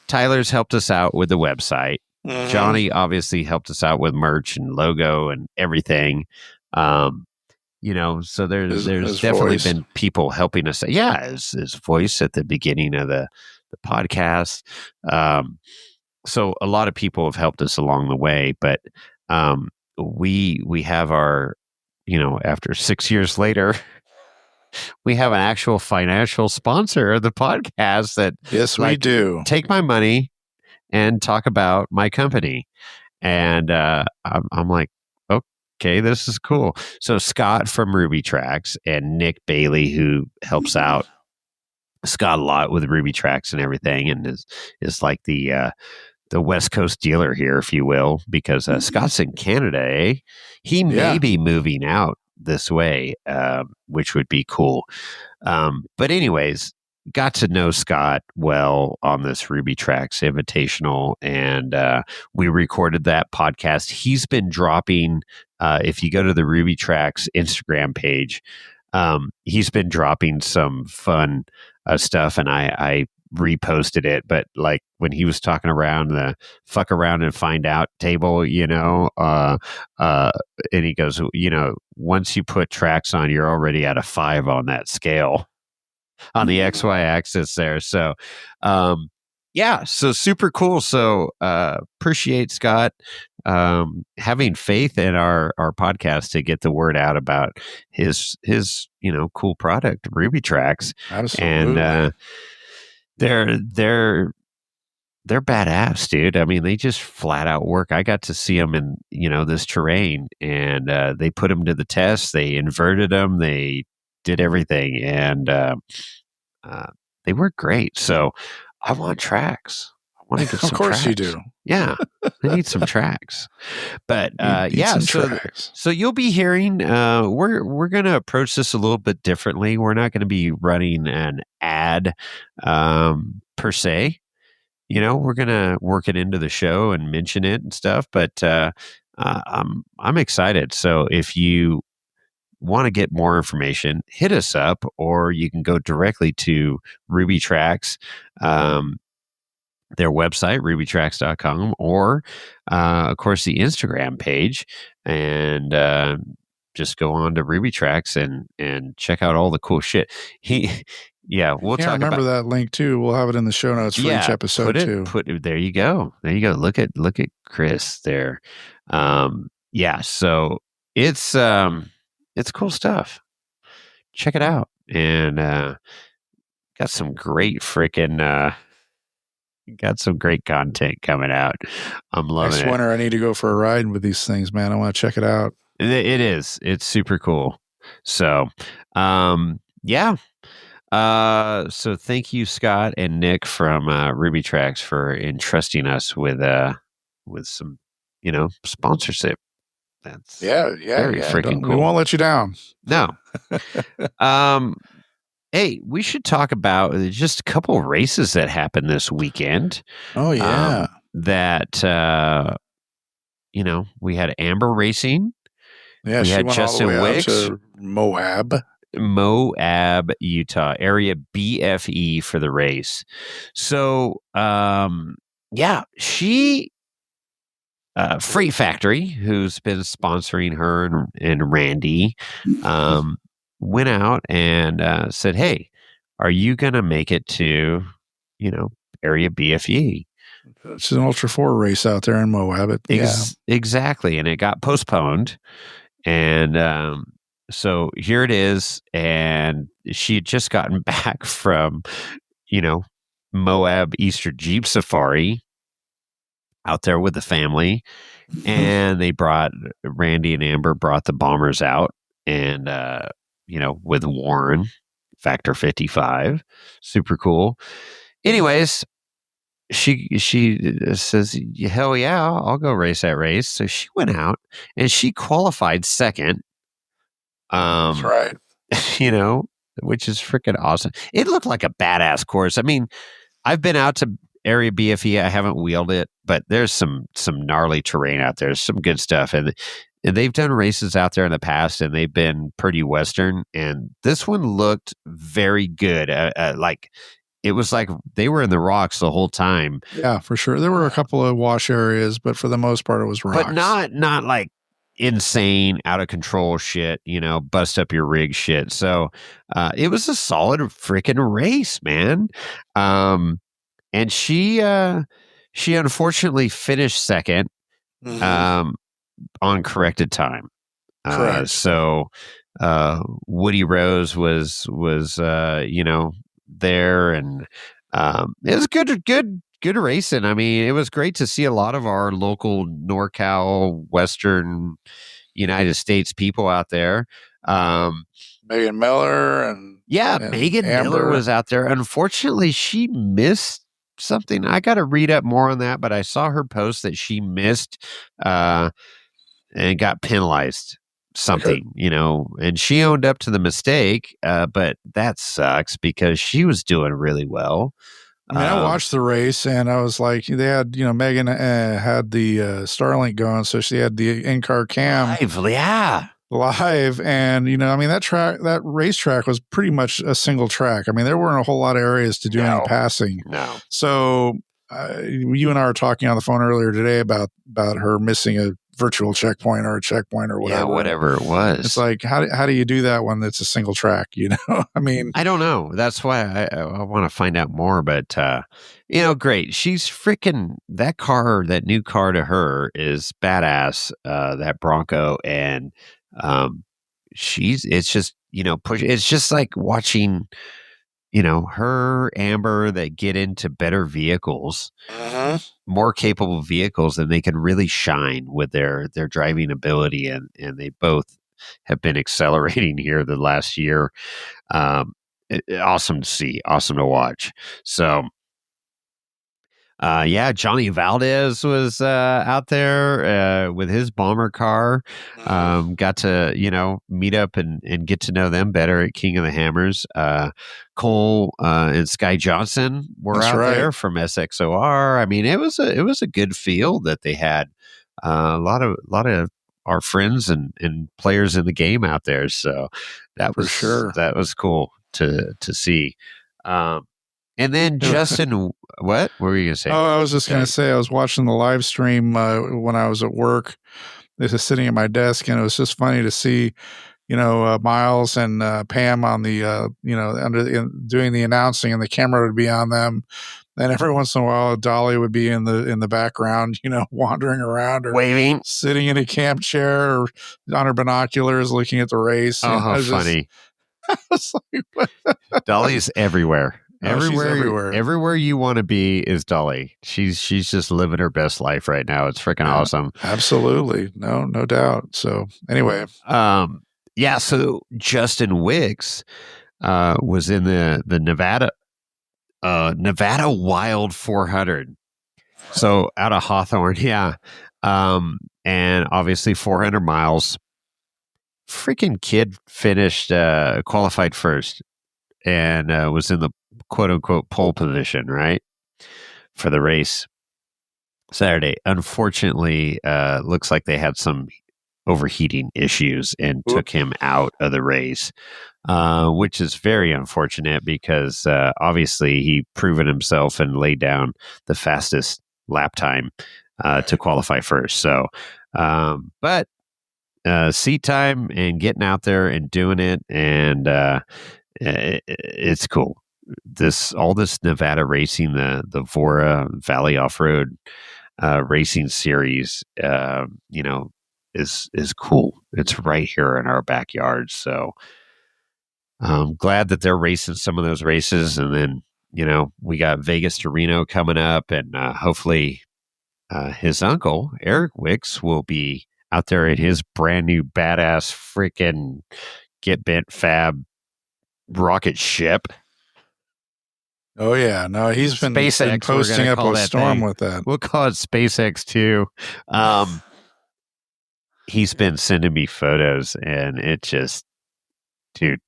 Tyler's helped us out with the website. Mhm. Johnny obviously helped us out with merch and logo and everything. So there's His definitely voice. been people helping us. Yeah, his voice at the beginning of the podcast. So a lot of people have helped us along the way, but we have our, after 6 years later, we have an actual financial sponsor of the podcast that Yes, we do. take my money and talk about my company. And I'm like, okay, this is cool. So Scott from Ruby Tracks and Nick Bailey, who helps out Scott a lot with Ruby Tracks and everything, and is like the West Coast dealer here, if you will, because Scott's in Canada, eh? He may be moving out this way, which would be cool. But anyways, got to know Scott well on this Ruby Tracks Invitational, and we recorded that podcast. He's been dropping, if you go to the Ruby Tracks Instagram page, he's been dropping some fun stuff, and I reposted it. But like when he was talking around the fuck around and find out table, and he goes, once you put tracks on, you're already at a 5 on that scale on the XY axis there. So, so super cool. So, appreciate Scott, having faith in our podcast to get the word out about his, cool product, Ruby Tracks. Absolutely. And, they're badass, dude. I mean, they just flat out work. I got to see them in, this terrain, and, they put them to the test. They inverted them. They did everything, and, they work great. So I want tracks. I want to get some Of course tracks. you do. Yeah. I need some tracks. But tracks. so you'll be hearing, we're going to approach this a little bit differently. We're not going to be running an ad per se. We're going to work it into the show and mention it and stuff, but I'm excited. So if you want to get more information, hit us up, or you can go directly to Ruby Tracks, their website, rubytracks.com, or of course the Instagram page, and just go on to Ruby Tracks and check out all the cool shit. We'll talk remember about that link too. We'll have it in the show notes for each episode too. There you go. Look at Chris there. So it's cool stuff. Check it out. And got some great content coming out. I'm loving it. Next winter, I need to go for a ride with these things, man. I want to check it out. It is. It's super cool. So, so thank you, Scott and Nick from Ruby Tracks, for entrusting us with some, sponsorship. That's very freaking cool. We won't let you down. No. Hey, we should talk about just a couple of races that happened this weekend. Oh yeah. We had Amber Racing. Yeah, we she had went Justin all the way Wicks, out to Moab, Utah, area BFE for the race. So, she, Freight Factory, who's been sponsoring her and Randy, went out and said, "Hey, are you going to make it to, area BFE?" It's an Ultra 4 race out there in Moab. Exactly. And it got postponed. And so here it is. And she had just gotten back from, Moab Easter Jeep Safari out there with the family. And Randy and Amber brought the bombers out and, with Warren, Factor 55. Super cool. Anyways, she says, hell yeah, I'll go race that race. So she went out and she qualified second. That's right. You know, which is freaking awesome. It looked like a badass course. I mean, I've been out to Area BFE. I haven't wheeled it, but there's some gnarly terrain out there. Some good stuff, and they've done races out there in the past, and they've been pretty Western. And this one looked very good. Like it was like they were in the rocks the whole time. Yeah, for sure. There were a couple of wash areas, but for the most part, it was rocks. But not like insane, out of control shit, you know, bust up your rig shit. So it was a solid freaking race, man. And she unfortunately finished second on corrected time. Correct. So Woody Rose was you know, there, and it was good racing. I mean, it was great to see a lot of our local NorCal, Western United States people out there. Megan Miller and Megan Amber. Miller was out there. Unfortunately, she missed something. I got to read up more on that, but I saw her post that she missed and got penalized something, you know, and she owned up to the mistake, but that sucks because she was doing really well. I mean, I watched the race and I was like, they had, you know, Megan had the Starlink going, so she had the in-car cam live, and you know, I mean, that racetrack was pretty much a single track. I mean, there weren't a whole lot of areas to do any passing. No. So you and I were talking on the phone earlier today about her missing a virtual checkpoint or a checkpoint or whatever. Yeah, whatever it was. It's like, how do you do that when it's a single track? You know, I mean, I don't know. That's why I want to find out more. But you know, great. She's freaking that new car to her is badass. That Bronco, and it's just, you know, it's just like watching, you know, her, Amber, that get into better vehicles, more capable vehicles, and they can really shine with their driving ability. And they both have been accelerating here the last year. Awesome to see, awesome to watch. So, Johnny Valdez was out there with his bomber car. Got to, you know, meet up and get to know them better at King of the Hammers. Cole and Sky Johnson were there from SXOR. I mean, it was a good field that they had. A lot of our friends and players in the game out there. So that was cool to see. And then Justin, what were you going to say? Oh, I was just going to say, I was watching the live stream when I was at work. This is sitting at my desk, and it was just funny to see, you know, Miles and Pam on the, you know, doing the announcing, and the camera would be on them. And every once in a while, Dolly would be in the background, you know, wandering around or waving, sitting in a camp chair or on her binoculars, looking at the race. Oh, how funny! I was like, Dolly's everywhere. Everywhere. Everywhere you want to be is Dolly. She's just living her best life right now. It's freaking awesome. Absolutely. No doubt. So anyway. So Justin Wicks was in the Nevada Wild 400. So out of Hawthorne, and obviously 400 miles. Freaking kid finished qualified first and was in the quote unquote pole position, right, for the race Saturday. Unfortunately, looks like they had some overheating issues and took him out of the race, which is very unfortunate because obviously he proven himself and laid down the fastest lap time to qualify first. So, but seat time and getting out there and doing it, and it's cool. All this Nevada racing, the Fore Valley Off-Road racing series, you know, is cool. It's right here in our backyard. So I'm glad that they're racing some of those races. And then, you know, we got Vegas to Reno coming up, and hopefully his uncle, Eric Wicks, will be out there in his brand new badass freaking Get Bent Fab rocket ship. Oh yeah, no, he's been SpaceX, posting up a storm with that. We'll call it SpaceX too. He's been sending me photos, and it just, dude,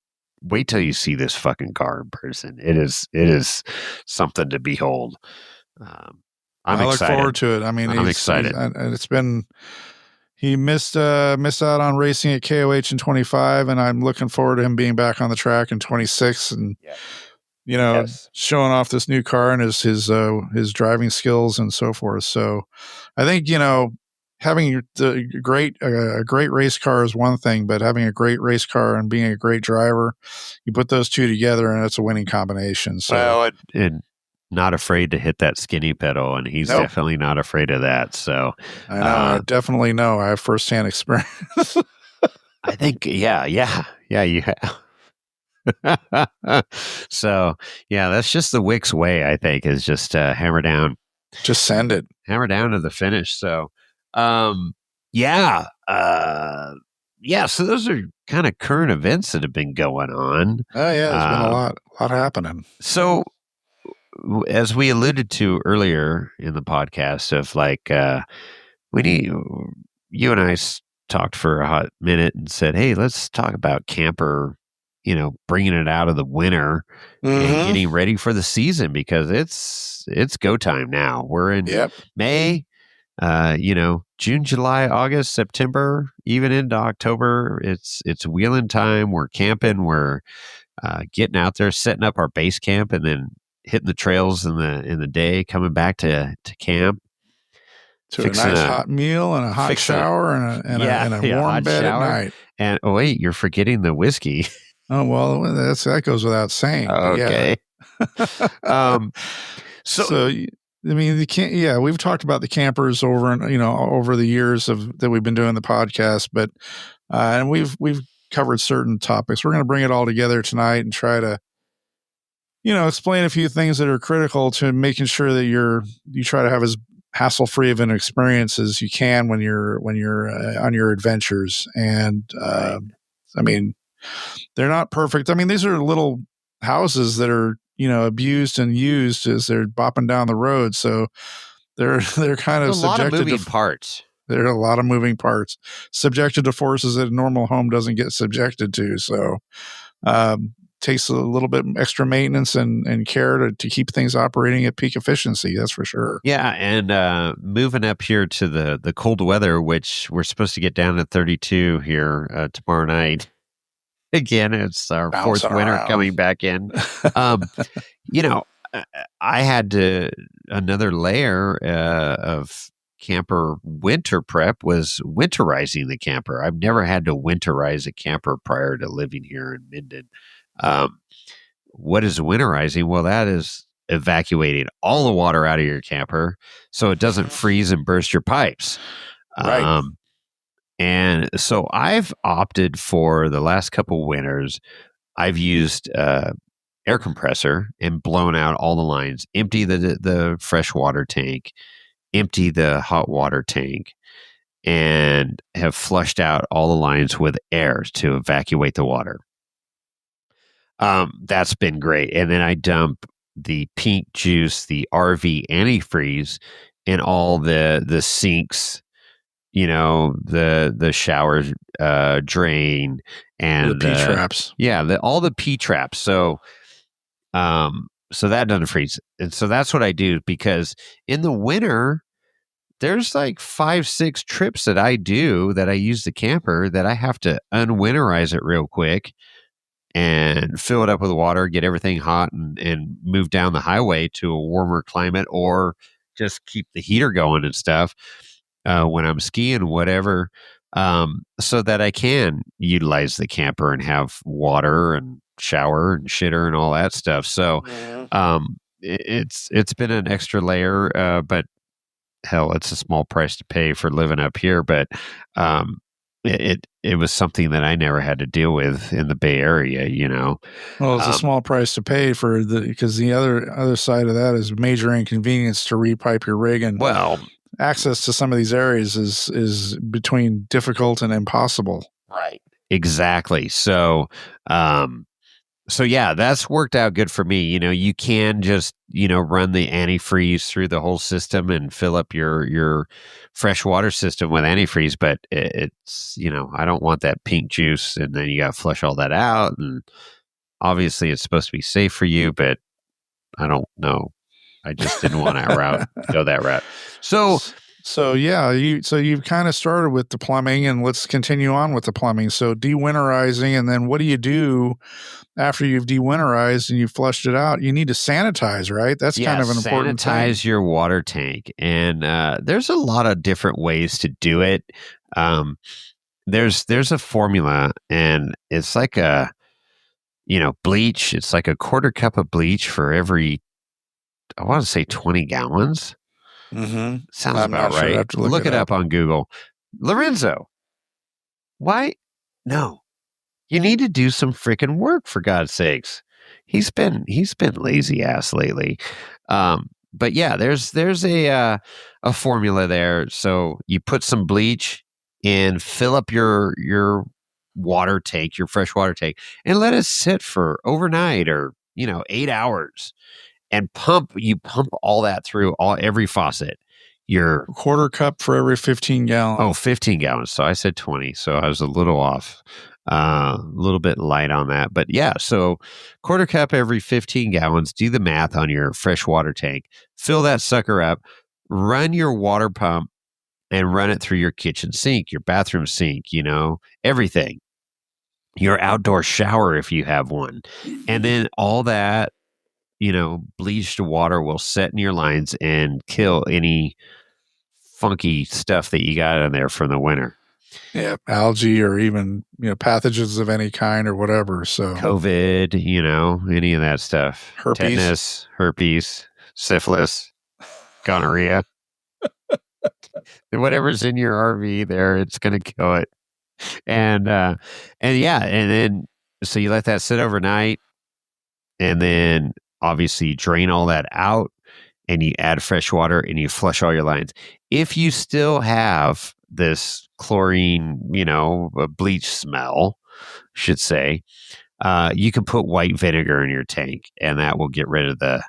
wait till you see this fucking car in person. It is something to behold. I look forward to it. I mean, I'm excited. It's been, he missed out on racing at KOH in 25, and I'm looking forward to him being back on the track in 26, and showing off this new car and his driving skills and so forth. So, I think having a great race car is one thing, but having a great race car and being a great driver, you put those two together, and it's a winning combination. So, well, and not afraid to hit that skinny pedal, and he's definitely not afraid of that. So I know, I definitely know. I have firsthand experience. I think, yeah, you have. So that's just the Wix way. I think is just hammer down, just send it, hammer down to the finish. So, so those are kind of current events that have been going on. Oh yeah, there's been a lot happening. So, as we alluded to earlier in the podcast, of like, you and I talked for a hot minute and said, hey, let's talk about camper, bringing it out of the winter and getting ready for the season, because it's go time now. We're in May, June, July, August, September, even into October. It's wheeling time. We're camping. We're getting out there, setting up our base camp, and then hitting the trails in the day, coming back to camp. To a nice hot meal and a hot shower and a warm bed at night. And wait, you're forgetting the whiskey. Oh well, that goes without saying. Okay. Yeah. So I mean, we've talked about the campers over the years that we've been doing the podcast, but and we've covered certain topics. We're going to bring it all together tonight and try to explain a few things that are critical to making sure that you try to have as hassle-free of an experience as you can when you're on your adventures. And I mean, they're not perfect. I mean, these are little houses that are abused and used as they're bopping down the road. So they're kind of subjected to parts. There are a lot of moving parts, subjected to forces that a normal home doesn't get subjected to. So takes a little bit extra maintenance and care to keep things operating at peak efficiency. That's for sure. Yeah. And moving up here to the cold weather, which we're supposed to get down to 32 here tomorrow night. Again, it's our fourth winter coming back in. I had another layer of camper winter prep was winterizing the camper. I've never had to winterize a camper prior to living here in Minden. What is winterizing? Well, that is evacuating all the water out of your camper so it doesn't freeze and burst your pipes. Right. And so I've opted for the last couple winters, I've used air compressor and blown out all the lines, empty the fresh water tank, empty the hot water tank, and have flushed out all the lines with air to evacuate the water. That's been great. And then I dump the pink juice, the RV antifreeze, in all the sinks, the shower drain and the P traps. Yeah, all the P traps. So that doesn't freeze. And so that's what I do, because in the winter, there's like 5-6 trips that I do that I use the camper that I have to unwinterize it real quick and fill it up with water, get everything hot, and move down the highway to a warmer climate, or just keep the heater going and stuff when I'm skiing, whatever, so that I can utilize the camper and have water and shower and shitter and all that stuff. So it's been an extra layer, but hell, it's a small price to pay for living up here. But it was something that I never had to deal with in the Bay Area, Well, it's a small price to pay because the other side of that is major inconvenience to repipe your rig, and access to some of these areas is between difficult and impossible. Right. Exactly. So, So yeah, that's worked out good for me. You can just, run the antifreeze through the whole system and fill up your fresh water system with antifreeze, but it's, I don't want that pink juice, and then you got to flush all that out. And obviously it's supposed to be safe for you, but I don't know. I just didn't want to go that route. So yeah, you've kind of started with the plumbing, and let's continue on with the plumbing. So dewinterizing, and then what do you do after you've dewinterized and you've flushed it out? You need to sanitize, right? That's kind of an important thing. Sanitize your water tank, and there's a lot of different ways to do it. There's a formula, and it's like a bleach. It's like a quarter cup of bleach for every, I want to say 20 gallons. Mm-hmm. Sounds about right. Sure. Look it up on Google. Lorenzo, why? No, you need to do some freaking work, for God's sakes. He's been lazy ass lately. But yeah, there's a formula there. So you put some bleach and fill up your water tank, your fresh water tank, and let it sit for overnight or 8 hours. And you pump all that through every faucet. Your quarter cup for every 15 gallons. Oh, 15 gallons. So I said 20. So I was a little off, a little bit light on that. But yeah, so quarter cup every 15 gallons. Do the math on your fresh water tank. Fill that sucker up. Run your water pump and run it through your kitchen sink, your bathroom sink, everything. Your outdoor shower if you have one. And then all that, bleached water will set in your lines and kill any funky stuff that you got in there from the winter. Yeah, algae or even, pathogens of any kind or whatever. So COVID, any of that stuff. Herpes. Tetanus, herpes, syphilis, gonorrhea. Whatever's in your RV there, it's going to kill it. And then so you let that sit overnight, and then obviously drain all that out, and you add fresh water and you flush all your lines. If you still have this chlorine, bleach smell, should say, you can put white vinegar in your tank, and that will get rid of the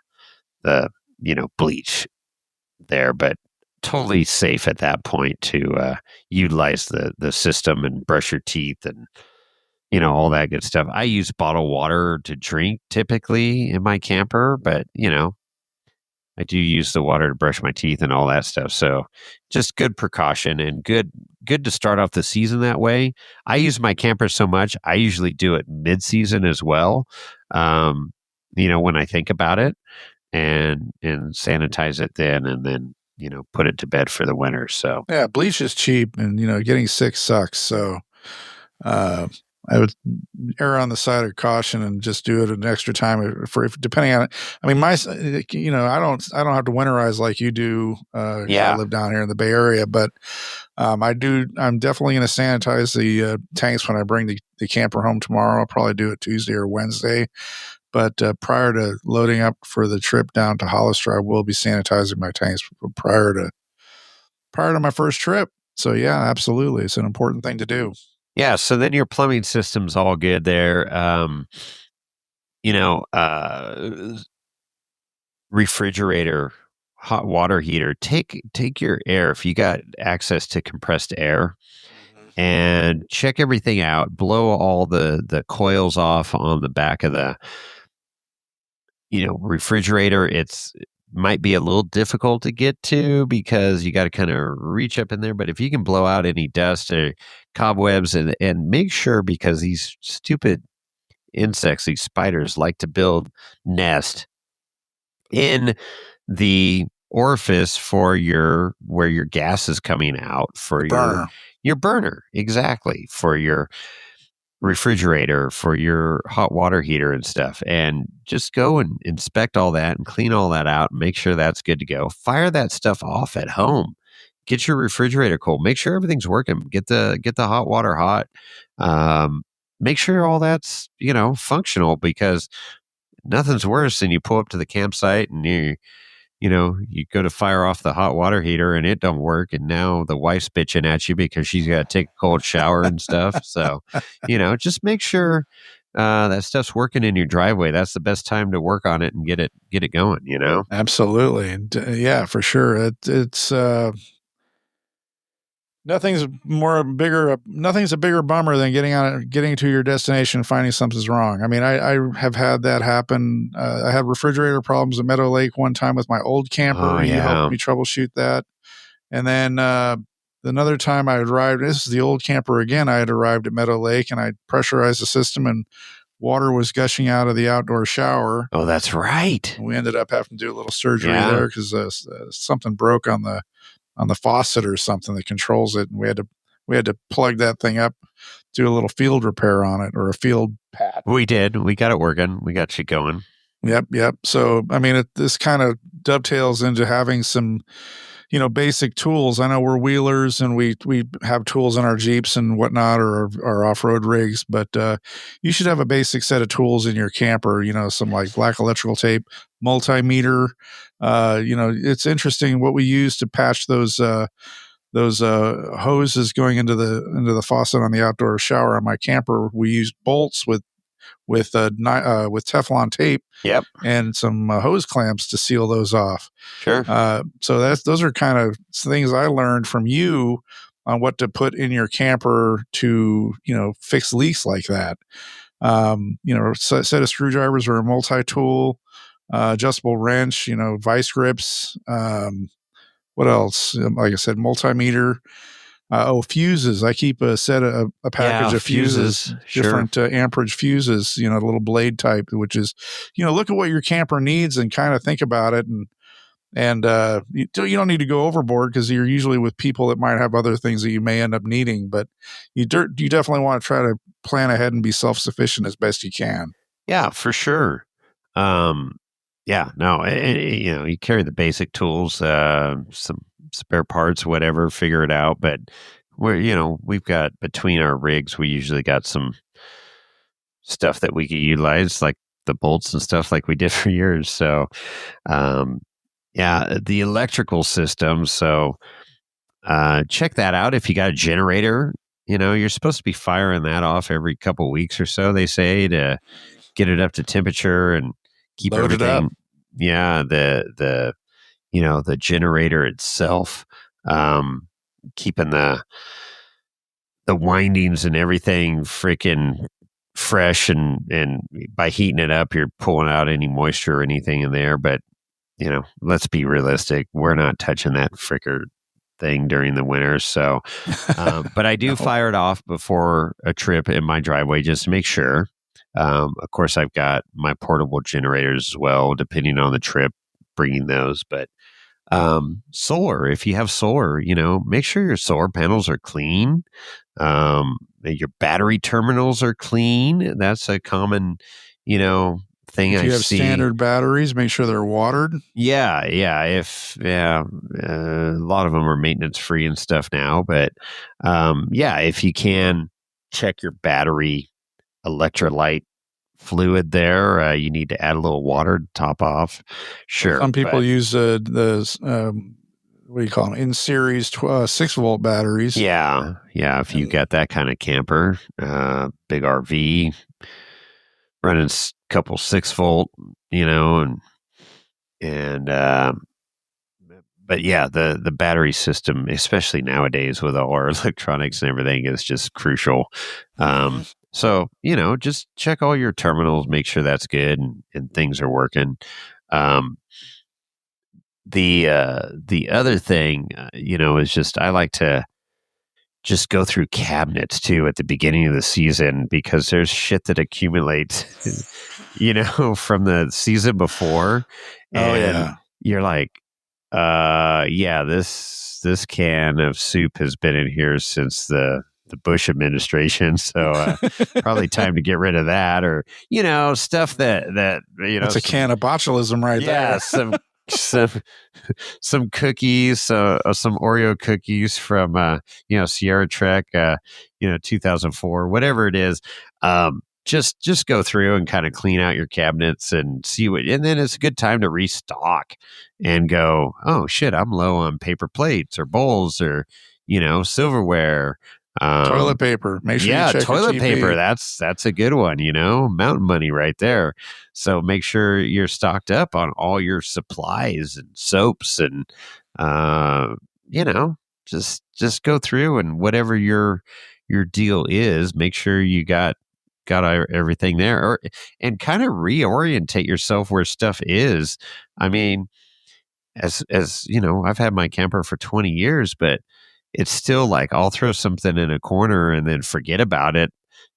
bleach there. But totally safe at that point to utilize the system and brush your teeth and all that good stuff. I use bottled water to drink typically in my camper, but I do use the water to brush my teeth and all that stuff. So just good precaution and good to start off the season that way. I use my camper so much, I usually do it mid-season as well. When I think about it, and sanitize it then, and then put it to bed for the winter. So yeah, bleach is cheap, and getting sick sucks. So I would err on the side of caution and just do it an extra time depending on it. I mean, I don't have to winterize like you do. I live down here in the Bay Area, but I'm definitely going to sanitize the tanks when I bring the camper home tomorrow. I'll probably do it Tuesday or Wednesday. But prior to loading up for the trip down to Hollister, I will be sanitizing my tanks prior to my first trip. So yeah, absolutely, it's an important thing to do. Yeah, so then your plumbing system's all good there. Refrigerator, hot water heater. Take your air if you got access to compressed air, and check everything out. Blow all the coils off on the back of the refrigerator. It might be a little difficult to get to because you got to kind of reach up in there. But if you can blow out any dust or cobwebs, and make sure, because these stupid insects, these spiders, like to build nest in the orifice for where your gas is coming out for your burner. Exactly. For your refrigerator, for your hot water heater and stuff. And just go and inspect all that and clean all that out and make sure that's good to go. Fire that stuff off at home. Get your refrigerator cold. Make sure everything's working. Get the hot water hot. Make sure all that's functional, because nothing's worse than you pull up to the campsite and you go to fire off the hot water heater and it don't work, and now the wife's bitching at you because she's got to take a cold shower and stuff. So just make sure that stuff's working in your driveway, that's the best time to work on it and get it going, you know? Absolutely. And, yeah, for sure. It's nothing's a bigger bummer than getting to your destination and finding something's wrong. I mean, I have had that happen. I had refrigerator problems at Meadow Lake one time with my old camper. Oh, You yeah. helped me troubleshoot that. And then another time I arrived, this is the old camper again, I had arrived at Meadow Lake and I pressurized the system and water was gushing out of the outdoor shower. Oh, that's right. And we ended up having to do a little surgery there because something broke on the faucet or something that controls it, and we had to plug that thing up, do a little field repair on it, or a field pat. We did. We got it working. We got you going. Yep. So I mean, this kind of dovetails into having some, basic tools. I know we're wheelers and we have tools in our Jeeps and whatnot, or our off-road rigs, but you should have a basic set of tools in your camper, some like black electrical tape, multimeter. It's interesting what we use to patch those hoses going into the faucet on the outdoor shower on my camper. We use bolts with Teflon tape. Yep. And some hose clamps to seal those off. Sure. So those are kind of things I learned from you on what to put in your camper to, fix leaks like that. Set of screwdrivers or a multi-tool, adjustable wrench, vice grips. What else? Like I said, multimeter. Fuses. I keep a package of fuses, different amperage fuses, the little blade type, which is, look at what your camper needs and kind of think about it. And you don't need to go overboard because you're usually with people that might have other things that you may end up needing, but you definitely want to try to plan ahead and be self-sufficient as best you can. Yeah, for sure. You carry the basic tools, some spare parts, whatever, figure it out. But we've got, between our rigs, we usually got some stuff that we can utilize, like the bolts and stuff like we did for years. So, the electrical system. So, check that out. If you got a generator, you're supposed to be firing that off every couple of weeks or so, they say, to get it up to temperature and keep Load everything. It up. Yeah. The generator itself, keeping the windings and everything freaking fresh, and by heating it up, you're pulling out any moisture or anything in there. But, let's be realistic. We're not touching that fricker thing during the winter. So, but I do fire it off before a trip in my driveway just to make sure. Of course, I've got my portable generators as well, depending on the trip, bringing those. But solar, if you have solar, make sure your solar panels are clean. Your battery terminals are clean. That's a common, thing I see. If you have standard batteries, make sure they're watered. Yeah. A lot of them are maintenance free and stuff now, but if you can, check your battery electrolyte fluid there. You need to add a little water to top off. Sure. Some people use what do you call them? In series 6-volt batteries. Yeah. If you got that kind of camper, big RV, running a couple 6-volt, but yeah, the battery system, especially nowadays with all our electronics and everything, is just crucial. So, just check all your terminals, make sure that's good and things are working. The other thing, is just, I like to just go through cabinets too at the beginning of the season, because there's shit that accumulates, from the season before. And you're like, this can of soup has been in here since the Bush administration, so probably time to get rid of that, or stuff that that's a can of botulism right there. some cookies, some Oreo cookies from Sierra Trek, 2004, whatever it is. Just go through and kind of clean out your cabinets and see and then it's a good time to restock and go, oh shit, I'm low on paper plates or bowls or silverware. Toilet paper. Make sure you check toilet your paper. TP. That's a good one. Mountain money right there. So make sure you're stocked up on all your supplies and soaps and just go through and whatever your deal is, make sure you got everything there, and kind of reorientate yourself where stuff is. I mean, as I've had my camper for 20 years, but it's still like I'll throw something in a corner and then forget about it.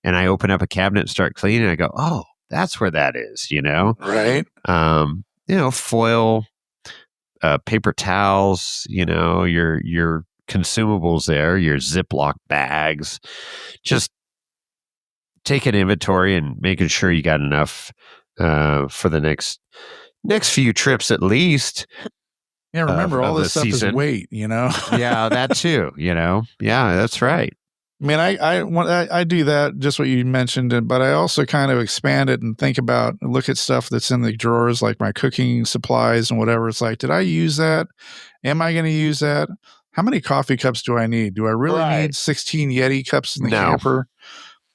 And I open up a cabinet and start cleaning. And I go, oh, that's where that is, Right. Foil, paper towels, your consumables there, your Ziploc bags, just take an inventory and making sure you got enough for the next few trips at least. Yeah, remember all this stuff season. is weight, Yeah, that too, Yeah, that's right. I mean, I do that, just what you mentioned, but I also kind of expand it and look at stuff that's in the drawers, like my cooking supplies and whatever. It's like, did I use that? Am I going to use that? How many coffee cups do I need? Do I really need 16 Yeti cups in the camper?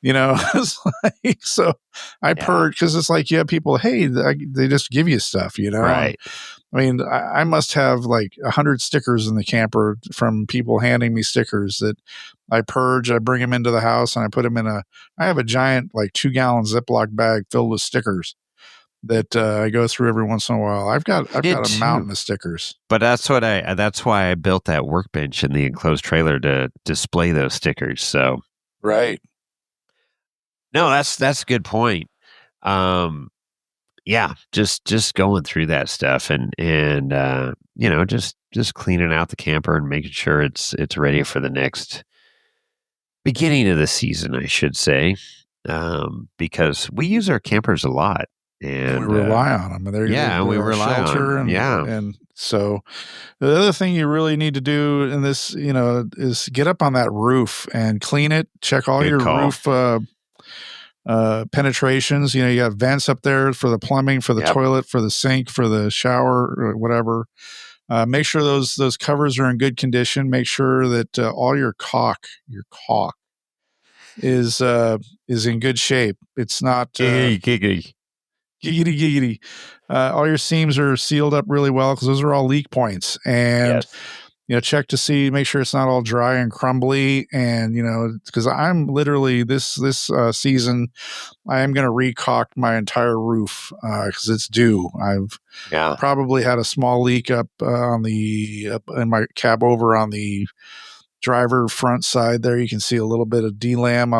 It's like, so I purge, because it's like, you have people, hey, they just give you stuff, Right. I mean, I must have like 100 stickers in the camper from people handing me stickers that I purge. I bring them into the house and I put them I have a giant, like 2-gallon Ziploc bag filled with stickers that I go through every once in a while. I've got a mountain of stickers. But that's why I built that workbench in the enclosed trailer to display those stickers. So, right. No, that's a good point. Yeah, just going through that stuff and just cleaning out the camper and making sure it's ready for the next beginning of the season, I should say, because we use our campers a lot and we rely on them. We rely on them. And so the other thing you really need to do in this, is get up on that roof and clean it. Check all your roof penetrations. You got vents up there for the plumbing, for the toilet, for the sink, for the shower, or whatever. Make sure those covers are in good condition. Make sure that all your caulk is in good shape. It's not giggity. All your seams are sealed up really well, because those are all leak points. And check to see, make sure it's not all dry and crumbly. And, because I'm literally this season, I am going to re-caulk my entire roof because it's due. I've probably had a small leak up in my cabover on the driver front side there. You can see a little bit of D-lam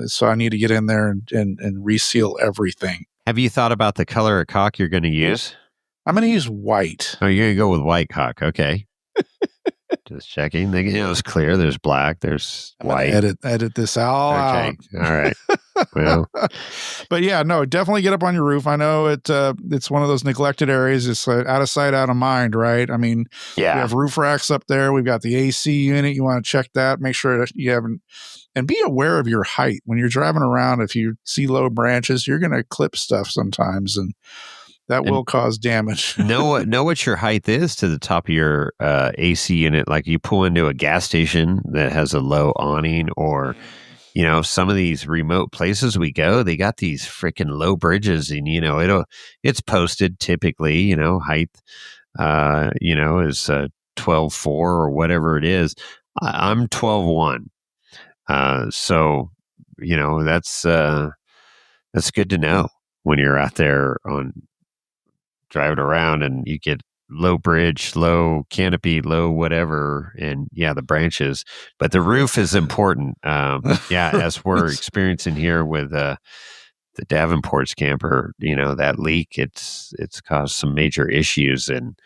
so I need to get in there and reseal everything. Have you thought about the color of caulk you're going to use? I'm going to use white. Oh, you're going to go with white caulk. Okay. Just checking. It's clear. There's black. There's white. Edit this all out. All right. Well, but yeah, no, definitely get up on your roof. I know it's one of those neglected areas. It's out of sight, out of mind, right? I mean, we have roof racks up there. We've got the AC unit. You want to check that. Make sure that you haven't, and be aware of your height when you're driving around. If you see low branches, you're going to clip stuff sometimes, and that will cause damage. know what your height is to the top of your AC unit. Like you pull into a gas station that has a low awning, or some of these remote places we go, they got these freaking low bridges, and it's posted typically, height is 12.4 or whatever it is. I'm 12.1. So that's good to know when you're out there on driving around and you get low bridge, low canopy, low whatever, and the branches. But the roof is important. As we're experiencing here with the Davenport's camper, that leak, it's caused some major issues, and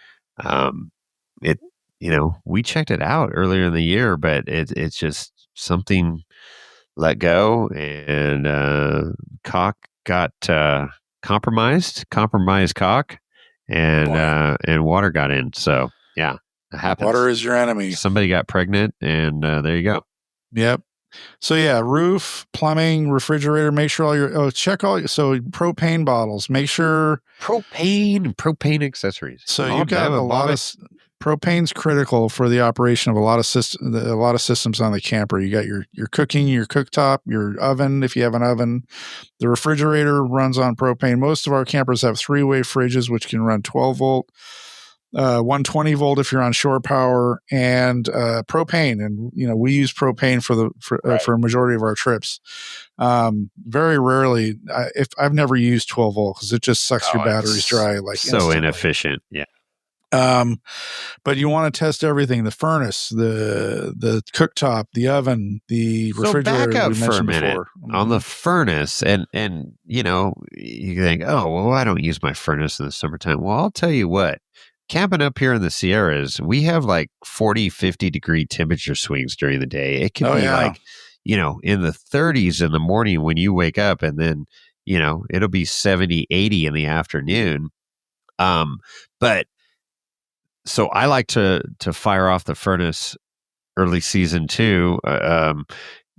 we checked it out earlier in the year, but it's just something let go, and caulk got compromised caulk. And water got in. So it happens. Water is your enemy. Somebody got pregnant, and there you go. Yep. So roof, plumbing, refrigerator. Make sure propane bottles. Make sure propane accessories. So you've got a lot of Propane's critical for the operation of a lot of systems on the camper. You got your cooking, your cooktop, your oven if you have an oven. The refrigerator runs on propane. Most of our campers have 3-way fridges, which can run 12 volt, 120 volt if you're on shore power, and propane. And we use propane for a majority of our trips. Very rarely, if I've never used 12 volt because it just sucks your batteries dry like so instantly. Inefficient. Yeah. But you want to test everything: the furnace, the cooktop, the oven, the refrigerator. Back up we for a minute before. on the furnace, and you think, oh well, I don't use my furnace in the summertime. Well, I'll tell you what. Camping up here in the Sierras, we have like 40, 50 degree temperature swings during the day. It can be like, in the 30s in the morning when you wake up, and then, it'll be 70, 80 in the afternoon. But so I like to fire off the furnace early season too.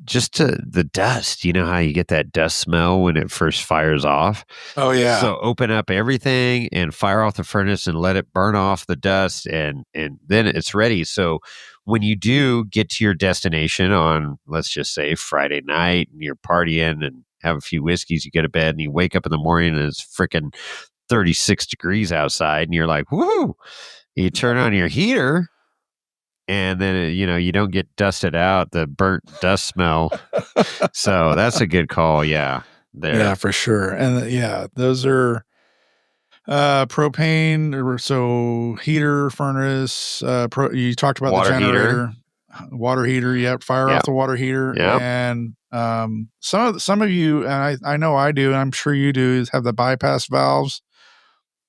Just to the dust, you know how you get that dust smell when it first fires off? Oh, yeah. So open up everything and fire off the furnace and let it burn off the dust, and then it's ready. So when you do get to your destination on, let's just say, Friday night, and you're partying and have a few whiskeys, you go to bed, and you wake up in the morning and it's freaking 36 degrees outside, and you're like, woo! You turn on your heater, and then, you don't get dusted out, the burnt dust smell. So that's a good call. Yeah. There. Yeah, for sure. And those are propane. So heater, furnace, you talked about water the generator, water heater. Yep. Fire off the water heater. Yep. And some of you, and I know I do, and I'm sure you do, is have the bypass valves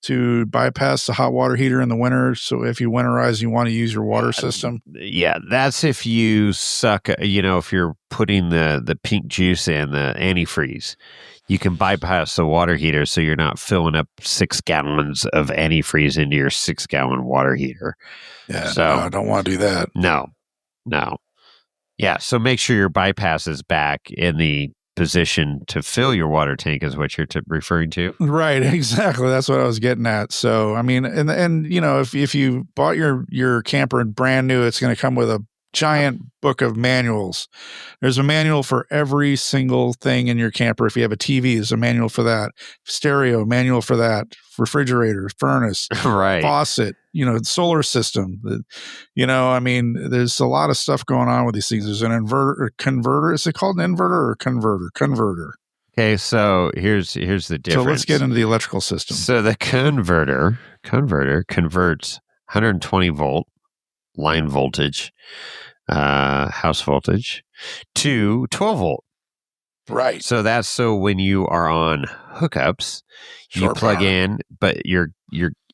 to bypass the hot water heater in the winter. So if you winterize, you want to use your water system. Yeah, that's if you suck, if you're putting the pink juice in, the antifreeze, you can bypass the water heater so you're not filling up 6 gallons of antifreeze into your 6-gallon water heater. Yeah, so no, I don't want to do that. No. Yeah, so make sure your bypass is back in the position to fill your water tank is what you're referring to. Right, exactly. That's what I was getting at. So, I mean, and if you bought your camper brand new, it's going to come with a giant book of manuals. There's a manual for every single thing in your camper. If you have a TV, there's a manual for that. Stereo, manual for that. Refrigerator, furnace, right, faucet, solar system. I mean, there's a lot of stuff going on with these things. There's an inverter, or converter. Is it called an inverter or converter? Converter. Okay, so here's the difference. So let's get into the electrical system. So the converter converts 120 volt line voltage, house voltage, to 12 volt. Right. So that's when you are on hookups, you plug in, but your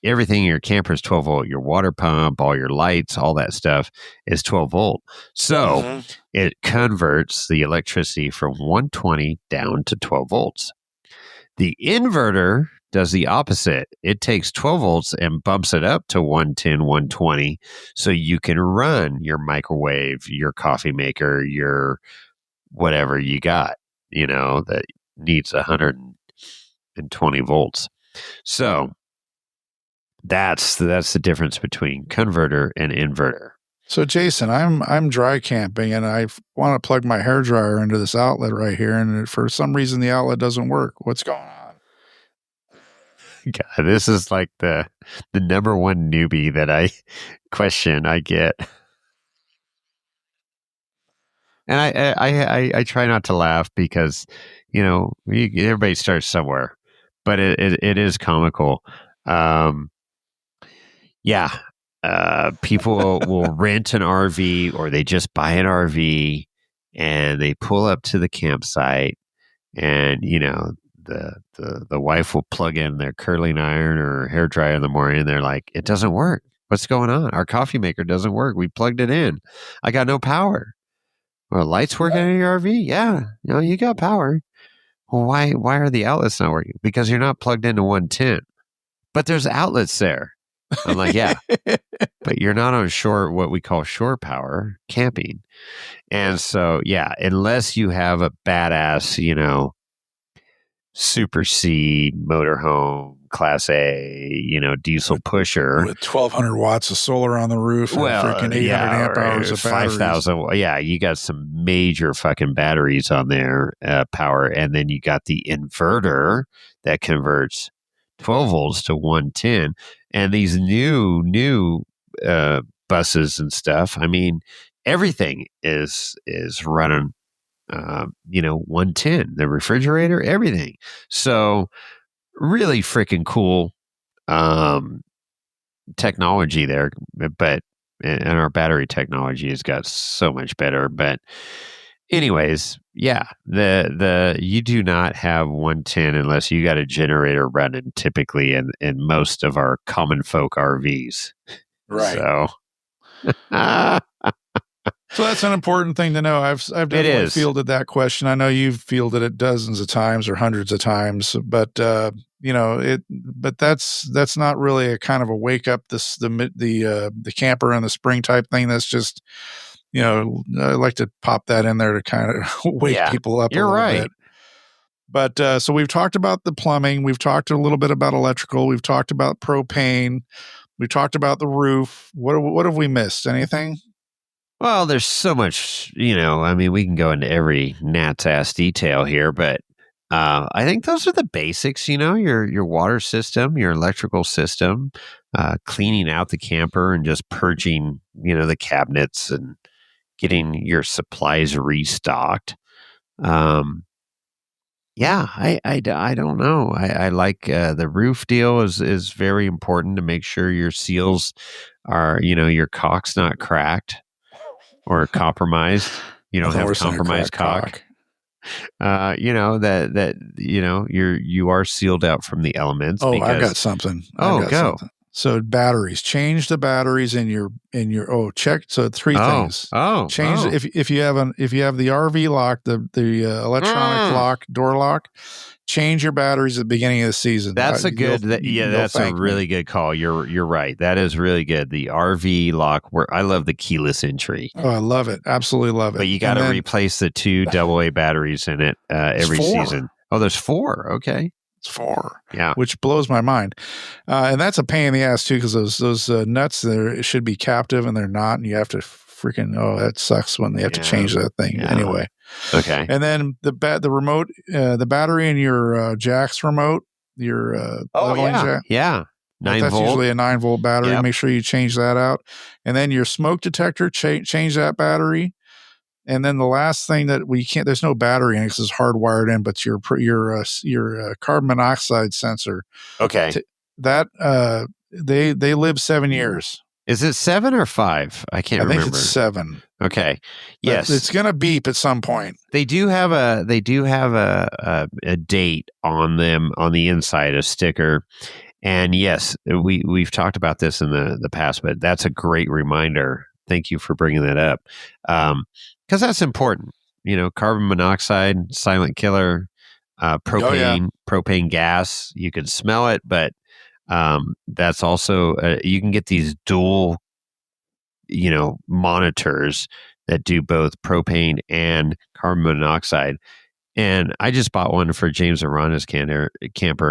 everything in your camper is 12 volt. Your water pump, all your lights, all that stuff is 12 volt. So it converts the electricity from 120 down to 12 volts. The inverter does the opposite. It takes 12 volts and bumps it up to 110, 120, so you can run your microwave, your coffee maker, your whatever you got, that needs 120 volts. So that's the difference between converter and inverter. So Jason, I'm dry camping, and I want to plug my hairdryer into this outlet right here, and for some reason the outlet doesn't work. What's going on? God, this is like the number one newbie that I get. And I try not to laugh because, everybody starts somewhere, but it is comical. People will rent an RV, or they just buy an RV and they pull up to the campsite, and, the wife will plug in their curling iron or hair dryer in the morning, and they're like, it doesn't work. What's going on? Our coffee maker doesn't work. We plugged it in. I got no power. Well, lights working in your RV? Yeah. You got power. Well, why are the outlets not working? Because you're not plugged into 110. But there's outlets there. I'm like, yeah. But you're not on shore, what we call shore power, camping. And so, yeah, unless you have a badass, Super C motorhome, Class A, diesel pusher with 1,200 watts of solar on the roof and freaking 800 amp hours of batteries. 5,000. Yeah, you got some major fucking batteries on there, power, and then you got the inverter that converts 12 volts to 110, and these new buses and stuff. I mean, everything is running 110, the refrigerator, everything. So really freaking cool technology there, but and our battery technology has got so much better. But anyways, yeah, the you do not have 110 unless you got a generator running typically in most of our common folk RVs. Right. So So that's an important thing to know. I've definitely fielded that question. I know you've fielded it dozens of times or hundreds of times, but but that's not really a kind of a wake up the camper in the spring type thing. That's just, I like to pop that in there to kind of wake people up a little bit. But so we've talked about the plumbing, we've talked a little bit about electrical, we've talked about propane, we talked about the roof. What have we missed? Anything? Well, there's so much, I mean, we can go into every gnat's ass detail here, but I think those are the basics, your water system, your electrical system, cleaning out the camper and just purging, the cabinets and getting your supplies restocked. I don't know. I like the roof deal is very important to make sure your seals are, your caulk's not cracked or compromised. You don't have compromised caulk. You are sealed out from the elements. Oh, I've got something. Go. Something. So batteries, change the batteries in your check. So three things. Change if you have the RV lock, the electronic lock, door lock, change your batteries at the beginning of the season. That's that's a really good call. You're right. That is really good. The RV lock, I love the keyless entry. Oh, I love it. Absolutely love it. But you got to replace the 2 AA batteries in it every season. Oh, there's 4. Okay. It's 4. Yeah. Which blows my mind. And that's a pain in the ass too, because those nuts there should be captive and they're not, and you have to freaking that sucks when they have to change that thing. Yeah. Anyway. Okay. And then the remote, the battery in your jack's remote, your leveling jack. Yeah. 9 that's volt. Usually a 9 volt battery. Yep. Make sure you change that out. And then your smoke detector, change that battery. And then the last thing that there's no battery in it because it's hardwired in, but your carbon monoxide sensor. Okay. They live 7 years. Is it 7 or 5? I can't remember. I think it's 7. Okay. Yes. But it's going to beep at some point. They do have a date on them on the inside, a sticker. And yes, we've talked about this in the past, but that's a great reminder. Thank you for bringing that up. Because that's important. Carbon monoxide, silent killer, propane gas. You can smell it, but that's also you can get these dual monitors that do both propane and carbon monoxide. And I just bought one for James and Rhonda's camper,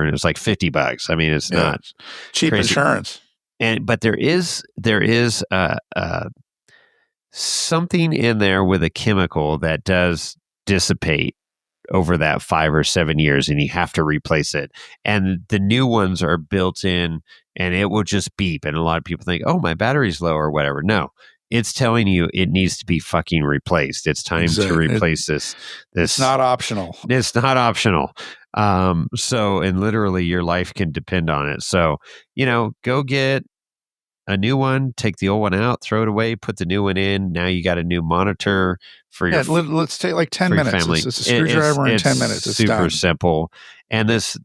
and it was like $50. I mean, it's not cheap crazy. Insurance. But there is something in there with a chemical that does dissipate over that 5 or 7 years, and you have to replace it. And the new ones are built in, and it will just beep. And a lot of people think, "Oh, my battery's low" or whatever. No, it's telling you it needs to be fucking replaced. It's time to replace this. It's not optional. It's not optional. So, and literally your life can depend on it. So, go get a new one, take the old one out, throw it away, put the new one in. Now you got a new monitor for your let's take like 10 minutes. Family. It's a screwdriver in 10 minutes. It's super done. simple. And this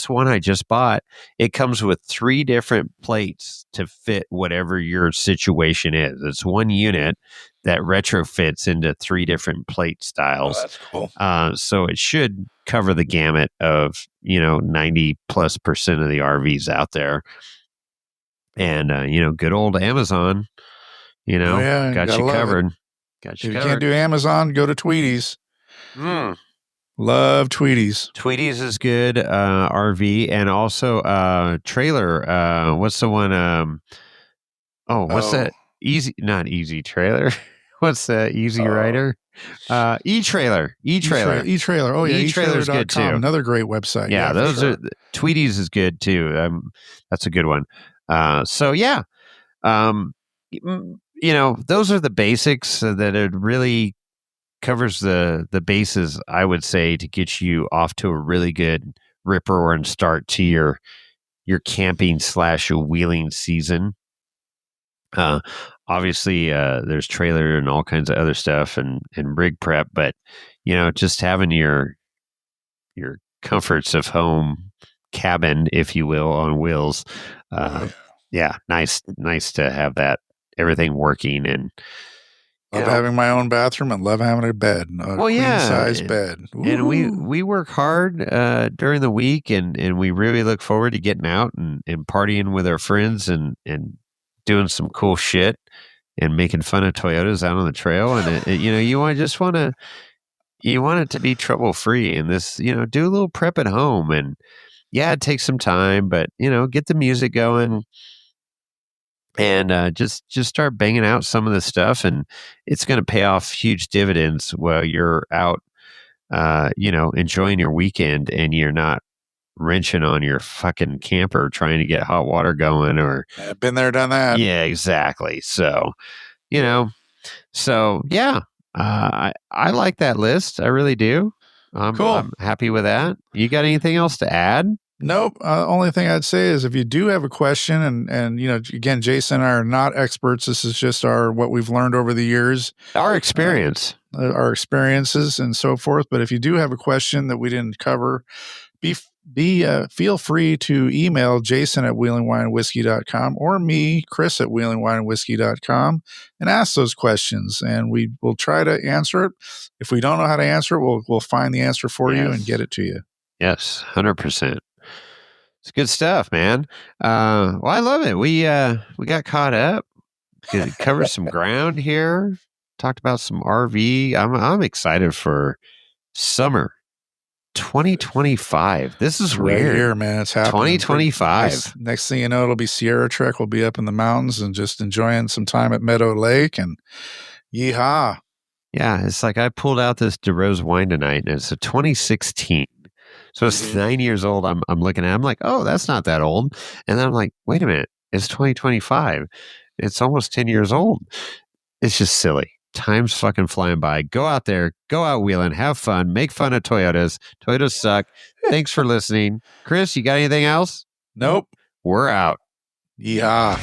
one I just bought, it comes with 3 different plates to fit whatever your situation is. It's one unit that retrofits into 3 different plate styles. Oh, that's cool. So it should cover the gamut of 90+% of the RVs out there. And good old Amazon, got you covered. Got you if covered. You can't do Amazon, go to Tweety's. Love Tweeties. Tweeties is good. RV and also trailer. What's the one? What's that? Not easy trailer. What's the easy rider? E-trailer. E-trailer. Oh yeah, E-trailer's good too. Another great website. Yeah, those are Tweeties is good too. That's a good one. So yeah, those are the basics that it really covers the bases, I would say, to get you off to a really good rip-roaring start to your camping / wheeling season. Obviously, there's trailer and all kinds of other stuff and rig prep, but just having your comforts of home cabin, if you will, on wheels. Yeah, nice to have that everything working and. Love having my own bathroom and love having a bed, queen-size bed. Ooh. And we work hard during the week, and we really look forward to getting out and partying with our friends and doing some cool shit and making fun of Toyotas out on the trail. And you want it to be trouble free. And this, do a little prep at home, and it takes some time, but get the music going. And just start banging out some of the stuff, and it's going to pay off huge dividends while you're out, enjoying your weekend, and you're not wrenching on your fucking camper trying to get hot water going. Or I've been there, done that. Yeah, exactly. So, I like that list. I really do. Cool. I'm happy with that. You got anything else to add? Nope. Only thing I'd say is if you do have a question, and again, Jason and I are not experts. This is just what we've learned over the years, our experience, our experiences, and so forth. But if you do have a question that we didn't cover, feel free to email Jason at wheelingwineandwhiskey.com or me, Chris, at wheelingwineandwhiskey.com, and ask those questions, and we will try to answer it. If we don't know how to answer it, we'll find the answer for you and get it to you. Yes, 100%. It's good stuff, man. Well, I love it. We got caught up, covered some ground here, talked about some RV. I'm excited for summer 2025. This is weird. Right here, man. It's happening. 2025. Next thing you know, it'll be Sierra Trek. We'll be up in the mountains and just enjoying some time at Meadow Lake, and yeehaw. Yeah, it's like I pulled out this DeRose wine tonight, and it's a 2016. So it's 9 years old. I'm looking at it. I'm like, oh, that's not that old. And then I'm like, wait a minute. It's 2025. It's almost 10 years old. It's just silly. Time's fucking flying by. Go out there. Go out wheeling. Have fun. Make fun of Toyotas. Toyotas suck. Thanks for listening. Chris, you got anything else? Nope. We're out. Yeehaw.